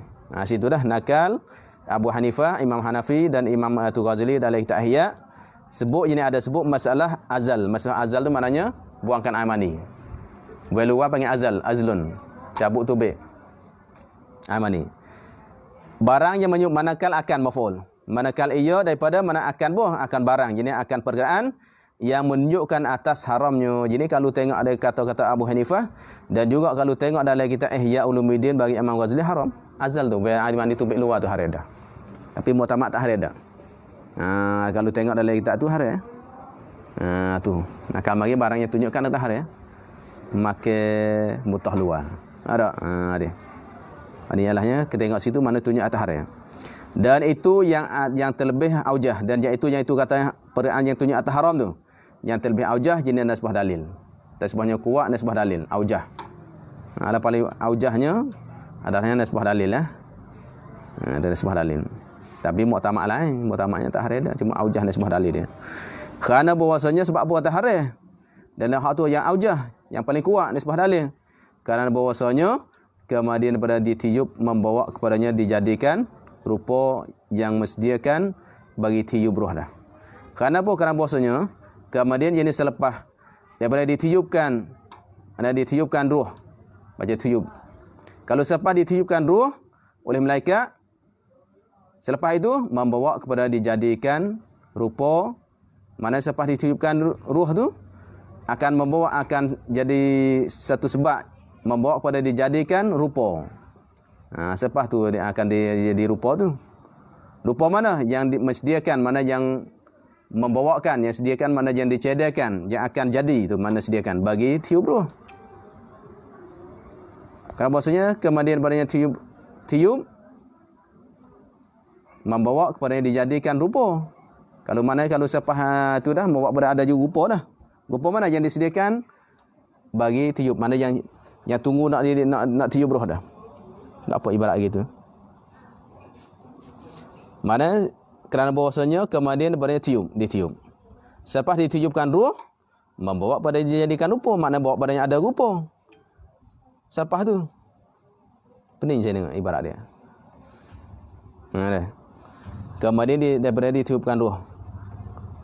Situ dah nakal Abu Hanifah, Imam Hanafi dan Imam Ghazali dalam kitab Ihya sebut jenis ada sebut masalah azal. Masalah azal tu maknanya buangkan air mani. Buat luar panggil azlun. Cabut tubik air mani. Barang yang manakal akan maf'ul. Manakal ia daripada mana akan akan barang. Jadi akan perkaraan yang menunjukkan atas haramnya. Jadi kalau tengok ada kata-kata Abu Hanifah dan juga kalau tengok dalam kitab Ihya Ulumuddin bagi Imam Ghazali haram. Azal tu air mani tubik luar tu hari dah. Tapi mu'tamad tak hari dah. Kalau tengok dalam kitab tu hari tu. Nakal mari barang yang tunjukkan atas hari makan mutah luar. Ada ada. Ini ialahnya kita tengok situ mana tunjuk atas hari. Dan itu yang terlebih aujah dan yang itu kata perkara yang tunjuk atas haram tu. Yang terlebih aujah jenis nasbah dalil. Nasbahnya kuat nasbah dalil, aujah. Ada paling aujahnya adanya nasbah dalil lah. Ada nasbah dalil. Tapi mu'tamad lain, mu'tamadnya tak hari dah, cuma aujah nasbah dalil dia. Kerana bahwasanya sebab apa atas hari. Dan hak tu yang aujah, yang paling kuat nasbah dalil. Kerana bahwasanya kemudian daripada ditiup membawa kepadanya dijadikan rupa yang mesediakan bagi tiup roh dah. Kerana apa? Kerana bahasanya kemudian jenis selepas daripada ditiupkan roh baca tiup. Kalau selepas ditiupkan roh oleh malaikat, selepas itu membawa kepada dijadikan rupa, mana selepas ditiupkan roh tu akan jadi satu sebab membawa kepada dijadikan rupa. Selepas tu dia akan jadi rupa tu. Rupa mana yang disediakan, mana yang membawakan, yang sediakan, mana yang dicediakan, yang akan jadi tu mana sediakan bagi tiup roh. Kerana bahasanya kemudian badannya tiup membawa kepada yang dijadikan rupa. Kalau selepas tu dah membawa kepada ada juga rupa dah. Rupa mana yang disediakan bagi tiup, mana yang tunggu nak tiup roh dah. Tak apa ibarat gitu. Mana kerana bahawasanya kemudian daripada ditiup. Selepas ditiupkan roh, membawa pada dijadikan rupa, makna bawa padanya ada rupa. Selepas tu. Pening saya tengok ibarat dia. Kemudian daripada ditiupkan roh,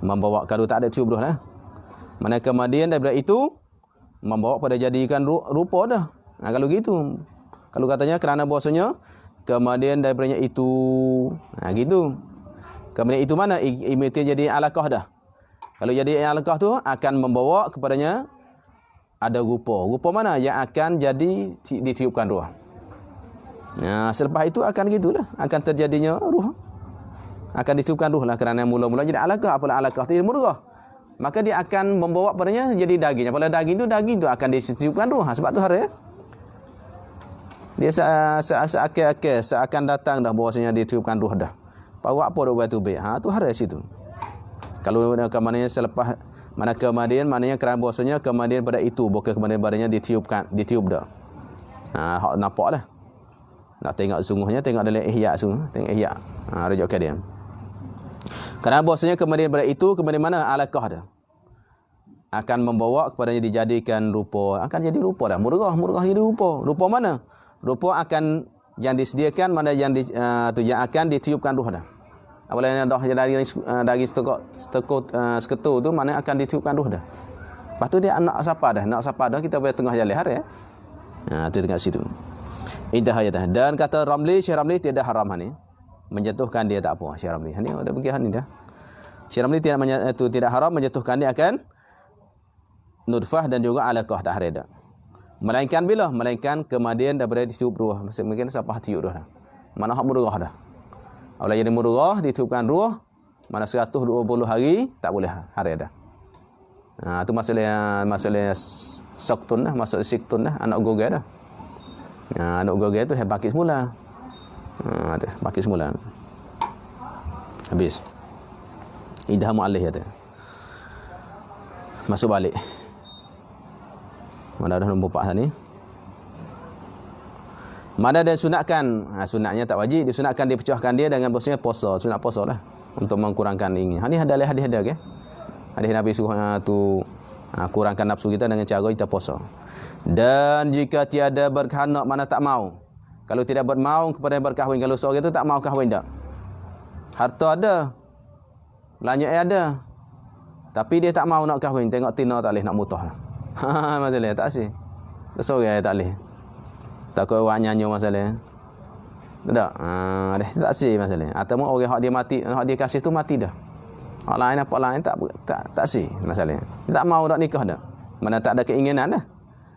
membawa, kalau tak ada tiup roh lah. Mana kemudian daripada itu membawa pada jadikan rupa dah. Kalau gitu. Kalau katanya kerana bahasanya kemudian daripadanya itu gitu. Kemudian itu mana imitian jadi alaqah dah. Kalau jadi alaqah tu akan membawa kepadanya ada rupa. Rupa mana yang akan jadi ditiupkan roh. Selepas itu akan gitulah, akan terjadinya ruh. Akan ditiupkan ruh lah kerana mula-mula jadi alaqah, apalah alaqah tu murghah. Maka dia akan membawa padanya jadi daging. Apabila daging tu akan ditiupkan ruh. Sebab tu hari dia seakan datang dah bahawasanya ditiupkan ruh dah. Bawa apa dah buat tu baik. Tu hari situ. Kalau kemudian selepas mana kemudian maknanya kerana bahawasanya kemudian pada itu bukan kemudian badannya ditiup dah. Hak nampaklah. Nak tengok sungguhnya tengok dalam Ihya sungguh, tengok Ihya. Rujuk dia. Kerana bahawasanya kemudian pada itu kemudian mana alaqah dah. Akan membawa kepadanya dijadikan rupa, akan jadi rupa dah. Murghah jadi rupa. Rupa mana? Rupa akan yang disediakan, mana yang yang akan ditiupkan ruh dah. Apabila dah dari seketul tu mana akan ditiupkan ruh dah. Lepas tu dia nak siapa dah kita boleh tengah jalan hari tu dekat situ. Indah ayat dan kata Syekh Ramli tidak haram ni. Menjatuhkan dia tak apa Syekh Ramli. Ni ada bagian ni dah. Syekh Ramli tidak haram menjatuhkan dia akan nutfah dan juga alaqah tak hari dah. Melainkan bila? Melainkan kemudian daripada ditiup ruh. Mungkin siapa tiup ruh dah. Mana hak murghah dah. Apabila jadi murghah ditiupkan ruh, mana 120 hari tak boleh hari dah. Tu masalah saktun dah, masalah siktun dah, anak gogel dah. Anak gogel tu baki semula. Baki semula. Habis. Idah mu'alih kata. Masuk balik. Mana dah nombor 4 ni. Mana dia sunatkan, sunatnya tak wajib, disunatkan dipecahkan dia dengan bosnya puasa, sunat puasa lah untuk mengkurangkan ini. Ini ada hadis-hadis ke? Hadis Nabi suruh tu kurangkan nafsu kita dengan cara kita puasa. Dan jika tiada berkhanak mana tak mau. Kalau tidak bermau kepada berkahwin, kalau seorang itu tak mau kahwin tak. Harta ada, belanja ada, tapi dia tak mau nak kahwin, tengok tina tak boleh nak mutah lah. Masalah tak sih. Seorang tak boleh. Takut orang nyanyi masalah. Tak. Tak sih masalah. Atau orang hak dia mati, hak dia kasih tu mati dah. Hak lain apa lain tak sih masalah. Dia tak mau nak nikah dah. Mana tak ada keinginan dah.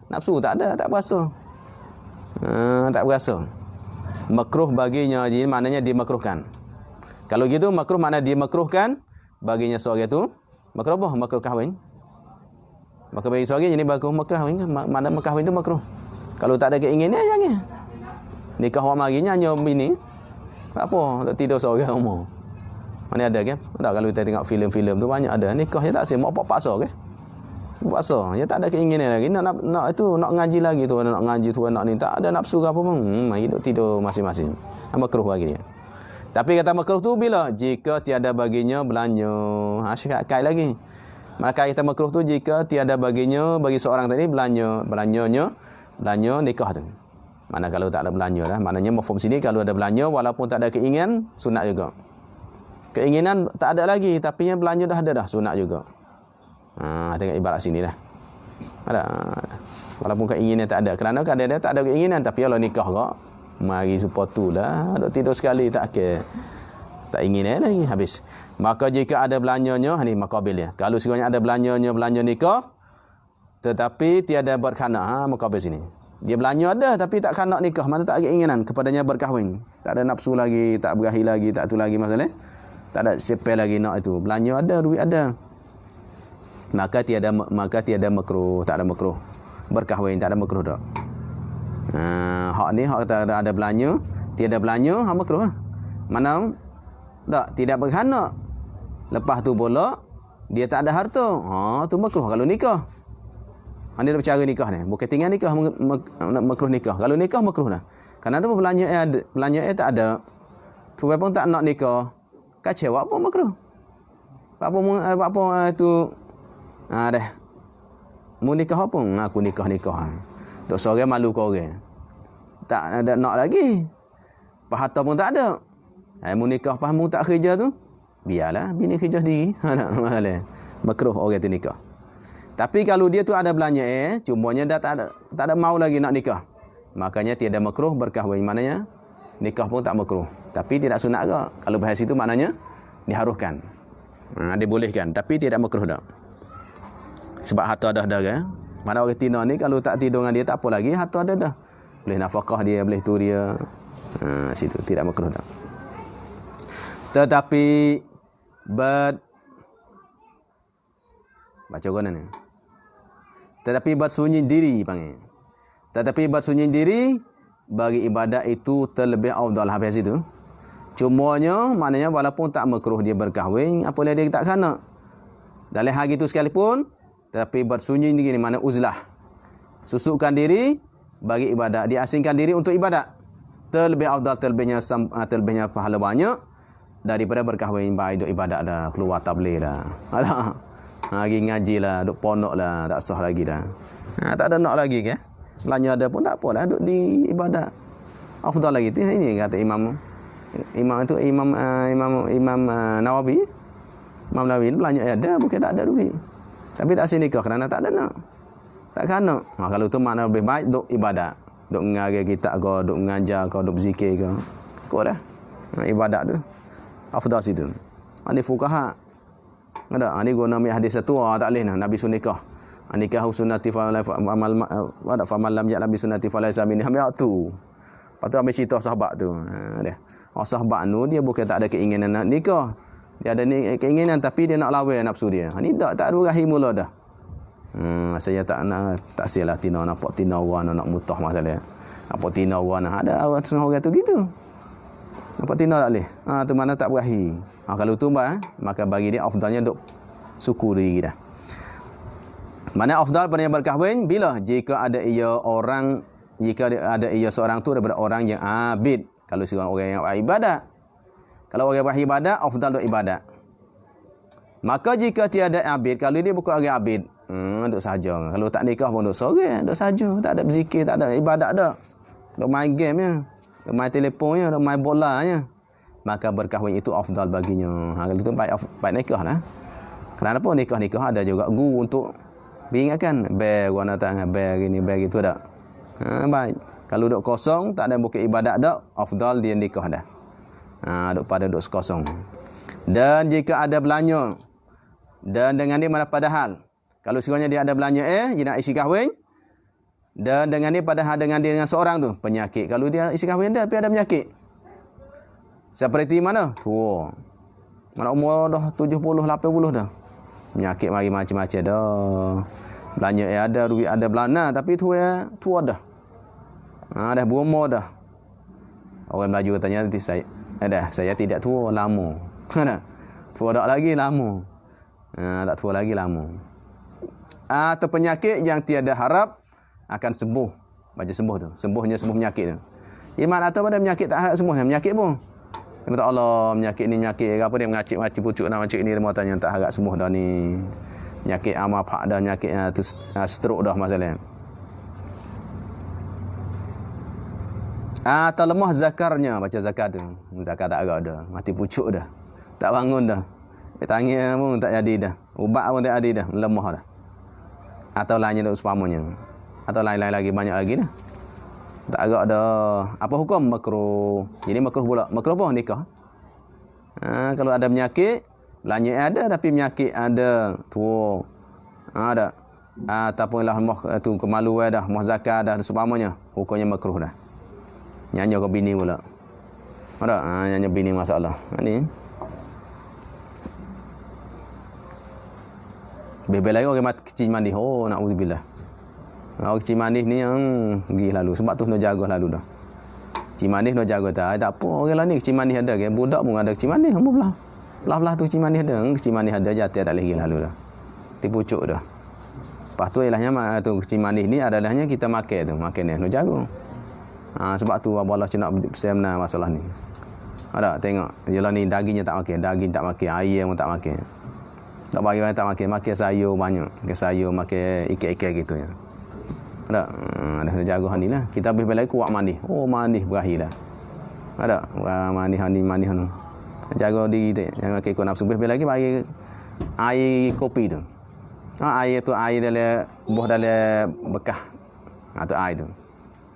Nafsu tak ada, tak berasa. Tak berasa. Makruh baginya, jadi maknanya dimakruhkan. Kalau gitu makruh makna dimakruhkan baginya seorang itu. Makruh apa? Makruh kahwin. Maka bagi seorang jadi makruh kahwin. Mana kahwin itu makruh. Kalau tak ada keinginan jangan. Nikah orang marinya hanya bini. Apa? Tak tidur seorang umur. Mana ada kan? Tak, kalau kita tengok filem-filem tu banyak ada. Nikahnya tak sih, mau apa paksa ke? Paksa, dia tak ada keinginan lagi. Nak itu nak ngaji lagi tu, nak ngaji tu, nak ni tak ada nafsu ke apa pun. Hidup tidur masing-masing. Makruh bagi dia. Tapi kata makruh tu bila jika tiada baginya belanja. Kait lagi. Maka kita makruh tu jika tiada baginya bagi seorang tadi belanja nikah tu. Mana kalau tak ada belanja dah. Maknanya mafhum sini kalau ada belanja walaupun tak ada keinginan sunat juga. Keinginan tak ada lagi tapi yang belanja dah ada dah sunat juga. Tengok ibarat sini dah. Ada. Walaupun keinginan tak ada. Kerana kadang-kadang tak ada keinginan. Tapi kalau nikah kok, mari sepotu lah. Duk tidur sekali tak ke. Tak ingin lagi. Habis. Maka jika ada belanjanya, ni makabil dia. Kalau sekiranya ada belanjanya, belanja nikah, tetapi tiada berkhanak. Makabil sini. Dia belanja ada tapi tak khanak nikah. Mana tak ada keinginan kepadanya berkahwin. Tak ada nafsu lagi, tak berahi lagi, tak tu lagi masalah. Tak ada sepel lagi nak itu. Belanja ada, duit ada. Maka tiada makruh, tak ada makruh. Berkahwin tak ada makruh dak. Hak ni hak kata ada belanja, tiada belanja, hak makruh lah. Mana tak tidak berkhanak. Lepas tu pula dia tak ada harta. Tu makruh kalau nikah. Ini ada cara nikah ni. Bukan tinggal nikah makruh nikah. Kalau nikah makruh dah. Kerana tu belanja tak ada. Tu pun tak nak nikah. Kacau apa makruh. Apa tu dah. Mu nikah apa? Aku nikah. Dok seorang malu kau orang. Tak ada nak lagi. Harta pun tak ada. Mu nikah pas mu tak kerja tu, biarlah bini kerja sendiri. Makruh orang tu nikah. Tapi kalau dia tu ada belanja cumanya dah tak ada mau lagi nak nikah. Makanya tiada makruh berkahwin. Maknanya nikah pun tak makruh. Tapi tidak sunat ke. Kalau bahas itu maknanya diharuskan. Dibolehkan. Tapi tidak makruh dah. Sebab harta dah kan. Mana orang tina ni kalau tak tidur dengan dia tak apa lagi, harta ada dah. Boleh nafkah dia, boleh tu dia. Situ tidak makruh dah. Tetapi baca guna ni. Tetapi bersunyi diri panggil. Tetapi bersunyi diri bagi ibadat itu terlebih afdal habis itu. Cumanya maknanya walaupun tak makruh dia berkahwin, apa dia tak kena. Dalam hal itu sekalipun, tapi bersunyi ni mana uzlah. Susukkan diri bagi ibadat, diasingkan diri untuk ibadat. Terlebih afdal, terlebihnya pahala banyak daripada berkahwin baik duk ibadat dah, keluar tabligh dah. Ada. Lagi ngaji lah, duk pondok lah, tak sah lagi dah. Tak ada nak lagi ke? Belanja ada pun tak apalah, duk di ibadat. Afdal lagi tu ini kata Imam Nawawi. Imam Nawawi belanja ada, bukan tak ada duit. Tapi tak sini nikah kerana tak ada nak. Tak kena. Kalau tu makna lebih baik duk ibadat. Duk mengajar kitab ke, duk mengajar ke, duk berzikir ke. Kau dah. Ibadat tu. Afdal situ. Ada fuqaha. Ada. Ini guna ambil hadis satu. Tak boleh nak. Nabi sunikah. Nikah sunnati faman lam ya'lam bi sunnati falaysa minni. Ambil tu. Lepas tu ambil cerita sahabat tu. Sahabat tu dia bukan tak ada keinginan nak nikah. Dia ada keinginan tapi dia nak lawan nafsu dia. Ni tak ada berakhir mula dah. Saya tak sialah tina nampak tina orang nak mutah masalah. Nampak tina orang ada orang tu gitu. Nampak tina tak boleh. Tu mana tak berakhir. Kalau tu maka bagi dia afdalnya duk syukur diri dah. Mana afdal pada yang berkahwin bila jika ada ia orang jika ada ia seorang tu daripada orang yang abid. Kalau seorang orang yang beribadat. Kalau orang beribadat, afdal ibadat. Maka jika tiada abid, kalau dia bukan orang abid, duk saja. Kalau tak nikah pun duk sorang, duk saja, tak ada berzikir, tak ada ibadat dak. Duk main game nya, duk main telefonnya, duk main bolanya. Maka berkahwin itu afdal baginya. Kalau itu baik nikah lah. Kenapa nikah ada juga guru untuk beringatkan, bel gua nak tangan, bel gini, bel gitu dak. Baik. Kalau duk kosong, tak ada bukit ibadat dak, afdal dia nikah dah. Duk pada duk sekosong. Dan jika ada belanja, dan dengan dia mana padahal kalau sekiranya dia ada belanja dia nak isi kahwin, dan dengan dia padahal dengan dia dengan seorang tu penyakit. Kalau dia isi kahwin dia tapi ada penyakit, seperti mana? Tua, mana umur dah 70 80 dah, penyakit mari macam-macam dah. Belanja ada, duit ada belana, tapi tua dah. Dah berumur dah. Orang Melayu tanya nanti saya tidak tua, lama. Tua dak lagi lama. Tak tua lagi lama. Atau penyakit yang tiada harap akan sembuh. Baca sembuh tu. Sembuh penyakit tu. Iman atau pada penyakit tak harap sembuh, penyakit pun. Kata Allah, penyakit ni penyakit apa dia mengacik macam pucuk nak macam ni dia tanya tak harap sembuh dah ni. Penyakit amal pak dah, penyakit tu stroke dah masalah. Atau lemah zakarnya, baca zakat tu. Zakat tak agak dah, mati pucuk dah. Tak bangun dah. Tanya pun tak jadi dah. Ubat pun tak jadi dah, lemah dah. Atau lainnya dah umpamanya. Atau lain-lain lagi, banyak lagi dah. Tak agak dah. Apa hukum? Makruh. Jadi makruh pula. Makruh apa? Nikah. Kalau ada penyakit, belanja ada tapi penyakit ada, tua. Ada. Ataupun lah tu kemaluan dah, mah zakat dah seumpamanya, hukumnya makruh dah. Nyanyi ke bini pula. Ada. Nyanyi bini masalah. Ni. Bebel lagi orang kecil mandi. Oh, na'udzubillah. Orang kecil manis ni yang pergi lalu. Sebab tu nak jaga lalu dah. Kecil manis nak jaga tak. Tak apa. Orang lain ni kecil manis ada. Budak pun ada kecil manis. Belah-belah tu kecil manis ada. Kecil manis ada. Jatuh tak boleh pergi lalu dah. Tipucuk dah. Lepas tu ilahnya tu kecil manis ni adalahnya kita makan tu. Makan ni. Nak jaga. Sebab tu Allah nak pesan masalah ni. Ada tengok. Jelah ni dagingnya tak makan. Daging tak makan. Air pun tak makan. Tak bagi orang tak makan. Makan sayur banyak. Makan sayur. Makan ikan-ikan gitu ya. Ada. Ada jaga ni lah. Kita habis balik kuat mandi. Oh mandi berakhir dah. Ada. Mandi tu. Jaga diri tu. Jangan makan ikut nafsu. Habis lagi bagi air kopi tu. Air tu air dalam buah dalam bekas. Tu air tu.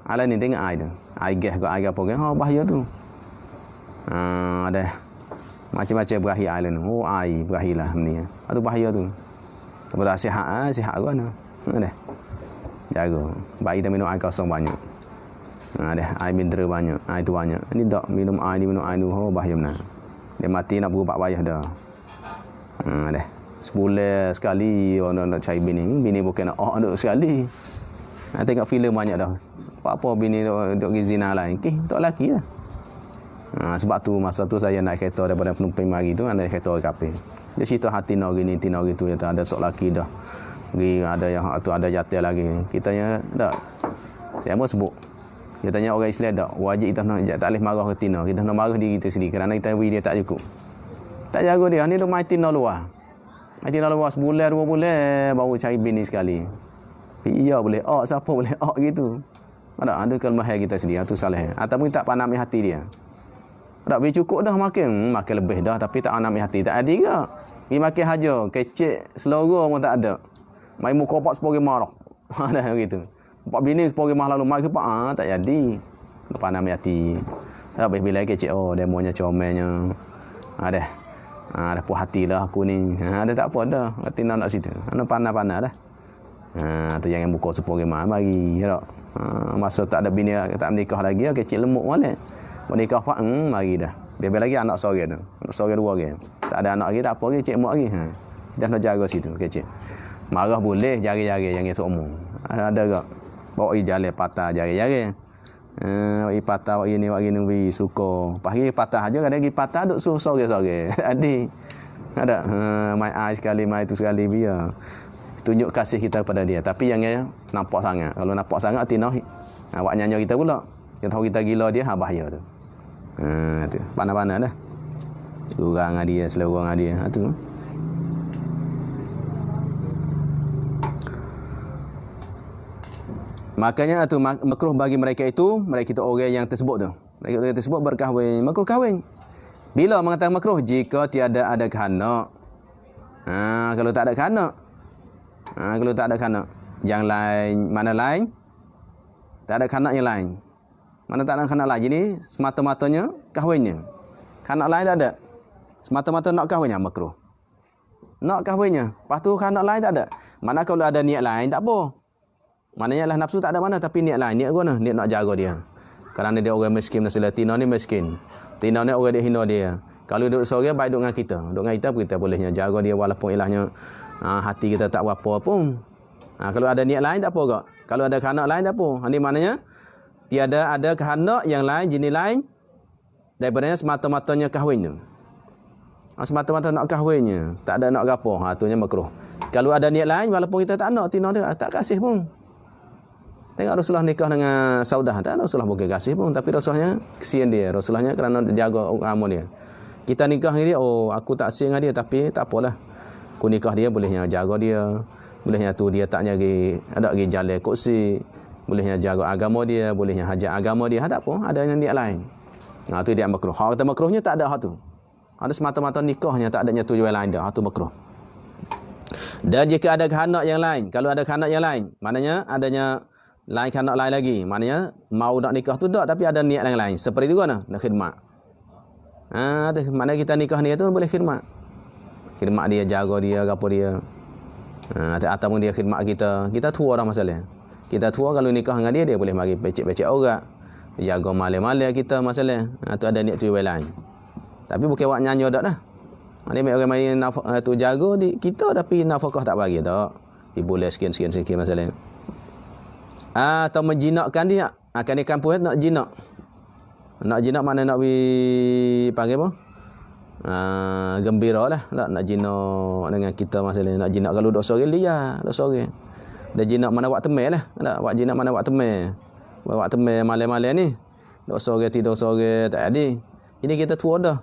Alah ni tengok air tu. Air gas ke air apa ke. Bahaya tu. Ada. Macam-macam berakhir air tu. Oh air berakhir lah ni. Tu bahaya tu. Tapi sihat sihat kan. Ada. Jaga. Baik kita minum air kosong banyak. Ada air mineral banyak. Air tu banyak. Ini tak minum air ni bahaya benar. Dia mati nak berubat payah dah. Ada. Sebulan sekali orang nak cari bini. Bini bukan nak duk sekali. Tengok filem banyak dah. Apa bini duk pergi zina lain. Tak lelaki lah. Sebab tu masa tu saya naik kereta daripada Penumpang mari tu ada kereta kapal. Dia cerita hati nori ni tinori tu ada tok lelaki dah. Pergi ada yang tu ada jatuh lagi. Kita nya dak. Saya mau sebut. Dia tanya orang Islam dak wajib kita nak tak boleh marah ke tina. Kita nak marah diri kita sendiri kerana kita beri dia tak cukup. Tak jaga dia ni duk main tina luar. Main tina luar sebulan 2 bulan baru cari bini sekali. Iya boleh siapa boleh gitu. Ada kelemahan kita sendiri tu salah. Ataupun tak panami hati dia. Tak beri cukup dah makan lebih dah tapi tak anami hati tak ada ke. Pergi makan haja, kecek selera pun tak ada. Mai muka pak sepore marah. Ada gitu. Pak bini sepore marah lalu mai pak tak jadi. Lepas anami hati. Tak bila kecek demonya comelnya. Ada. Ada puas hatilah aku ni. Ada tak apa dah. Hati nak situ. Ana panah-panah dah. Tu jangan buka sepore marah mari tak. Masa tak ada bini tak menikah lagi kecek lemuk molek. Menikah pak mari dah. Biar lagi anak seorang tu. Anak seorang 2 orang. Tak ada anak lagi tak apa lagi cik mak lagi. Dah nak jaga situ kecil. Marah boleh jari-jari yang seumur. Ada ke? Bawa jalan patah jari-jari. Bawa patah bawa ini wi suka. Pagi patah aja kadang lagi patah duk sore-sore. Adik. Ada mai ai sekali mai tu sekali biar tunjuk kasih kita kepada dia. Tapi yang nampak sangat. Kalau nampak sangat tinah Awak nyanyi kita pula. Dia tahu kita gila dia, bahaya tu. Tu. Pana-pana dah. Orang dengan dia, selera dengan dia. Tu. Makanya tu makruh bagi mereka itu orang yang tersebut tu. Mereka orang tersebut berkahwin, makruh kahwin. Bila mengatakan makruh? Jika tiada ada kanak. Kalau tak ada kanak. Kalau tak ada kanak. Yang lain, mana lain? Tak ada kanak yang lain. Mana tak ada kanak lain. Jadi semata-matanya kahwinnya. Kanak lain tak ada. Semata-mata nak kahwinnya makruh. Nak kahwinnya. Lepas tu kanak lain tak ada. Mana kalau ada niat lain tak apa. Maknanya lah nafsu tak ada mana tapi niat lain. Niat guna, niat nak jaga dia. Kerana dia orang miskin nasilah. Tina ni miskin. Tina ni orang dia hina dia. Kalau duduk seorang baik duduk dengan kita. Duduk dengan kita bolehnya jaga dia walaupun ilahnya hati kita tak apa pun. Kalau ada niat lain tak apa kak. Kalau ada kanak lain tak apa. Ini maknanya tiada ada kanak yang lain, jenis lain daripadanya semata-matanya kahwinnya. Semata-mata nak kahwinnya, tak ada nak gapo. Itunya makruh. Kalau ada niat lain walaupun kita tak nak, tina dia tak kasih pun. Tengok Rasulullah nikah dengan Saudah. Tak ada Rasulullah bukan kasih pun. Tapi Rasulullahnya kesian dia. Rasulullahnya kerana jaga agama dia. Kita nikah dengan dia. Aku tak kesian dengan dia. Tapi tak apalah. Aku nikah dia bolehnya jaga dia. Bolehnya tu dia tak nyari. Ada lagi jalan kursi. Bolehnya jaga agama dia. Bolehnya hajat agama dia. Tak apa. Ada yang niat lain. Itu dia makruh. Hak kata makruhnya tak ada hak tu. Ada semata-mata nikahnya. Tak adanya tujuan lain dah. Hak tu makruh. Dan jika ada kanak yang lain. Kalau ada kanak yang lain. Maknanya adanya lain kanak lain lagi. Maknanya mau nak nikah tu tak tapi ada niat yang lain. Seperti itu kan? Nak khidmat. Maknanya kita nikah ni tu boleh khidmat. Khidmat dia, jaga dia, apa dia. Ataupun dia khidmat kita. Kita tua dah masalah. Kita tua kalau nikah dengan dia boleh mari becek-becek orang. Jaga malam-malam kita masalah. Tu ada niat tujuan lain. Tapi bukan awak nyanyi dak dah. Dia orang main tu jaga di kita tapi nafkah tak bagi tak. Boleh sekian masalah. Atau menjinakkan dia. Kan di kampung nak jinak. Nak jinak mana nak panggil apa? Gembira lah. Nak jinak dengan kita masalah. Nak jinak kalau dok sore liar. Dok sore. Dah jinak mana buat temel lah. Nak buat jinak mana buat temel. Buat temel malam-malam ni. Dok sore tidur sore tak ada. Ini kita tua dah.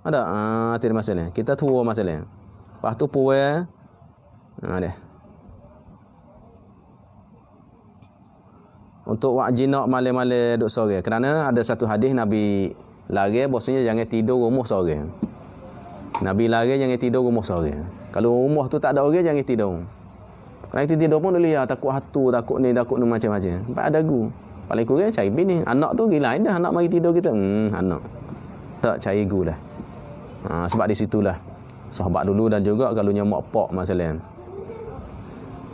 Ada. Tidak masalah. Kita tua masalah. Lepas tu puan. Ada. Untuk wak jinak malam-malam duk sore. Kerana ada satu hadis Nabi lari bahasanya jangan tidur rumah sore. Nabi lari jangan tidur rumah sore. Kalau rumah tu tak ada orang jangan tidur. Kerana tidur pun boleh takut hatu, takut ni macam-macam. Sampai ada gu. Paling kurang cari bini. Anak tu gila dah anak mari tidur kita. Anak. Tak cari gu lah. Sebab di situlah sahabat dulu dan juga kalau nyamak pak masalah.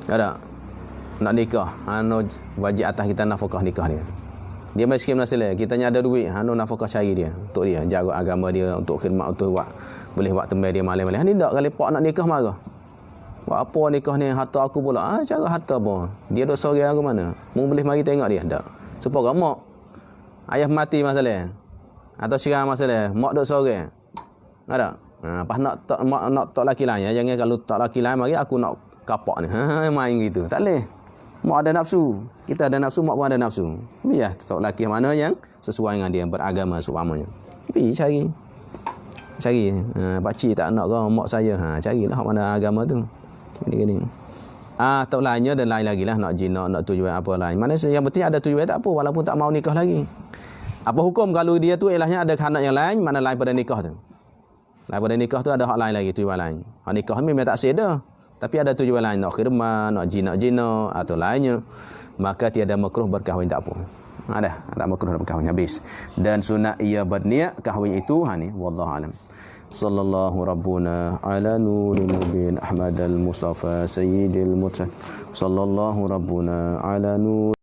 Ada nak nikah, wajib atas kita nafkah nikah dia. Dia miskin masalah, kitanya ada duit, nafkah cari dia untuk dia jaga agama dia, untuk khidmat, untuk boleh buat tembel dia malam-malam. Ni tak kali pak nak nikah marah. Buat apa nikah ni harta aku pula. Cara harta apa? Dia duk sore aku mana? Mu boleh mari tengok dia tak? Supaya mak ayah mati masalah. Atau cerah masalah, mak duk sore. Ada? Pas nak tak laki lain, jangan kalau tak laki lain mari aku nak kapak ni. Main gitu. Tak boleh. Mak ada nafsu. Kita ada nafsu, mak pun ada nafsu. Biar sok laki mana yang sesuai dengan dia, beragama seumpamanya. Pergi cari. Pakcik tak nak ke mak saya. Carilah hak mana agama tu. Gini. Tak lainnya dan lain lagi lah. Nak jinak, nak tujuan apa lain. Mana yang penting ada tujuan tak apa. Walaupun tak mau nikah lagi. Apa hukum kalau dia tu ilahnya ada kanak yang lain. Mana lain pada nikah tu. Lain pada nikah tu ada hak lain lagi. Tujuan lain. Hak nikah ni memang tak seda. Tapi ada tujuan lain, nak khidmat, nak jinak-jinak atau lainnya, maka tiada makruh berkahwin tak apa. Tak makruh berkahwin habis. Dan sunat ia berniat kahwin itu ni wallahu alam. Sallallahu rabbuna ala nuril mubin Ahmad al-Mustafa sayyidil mursalin. Sallallahu rabbuna ala nur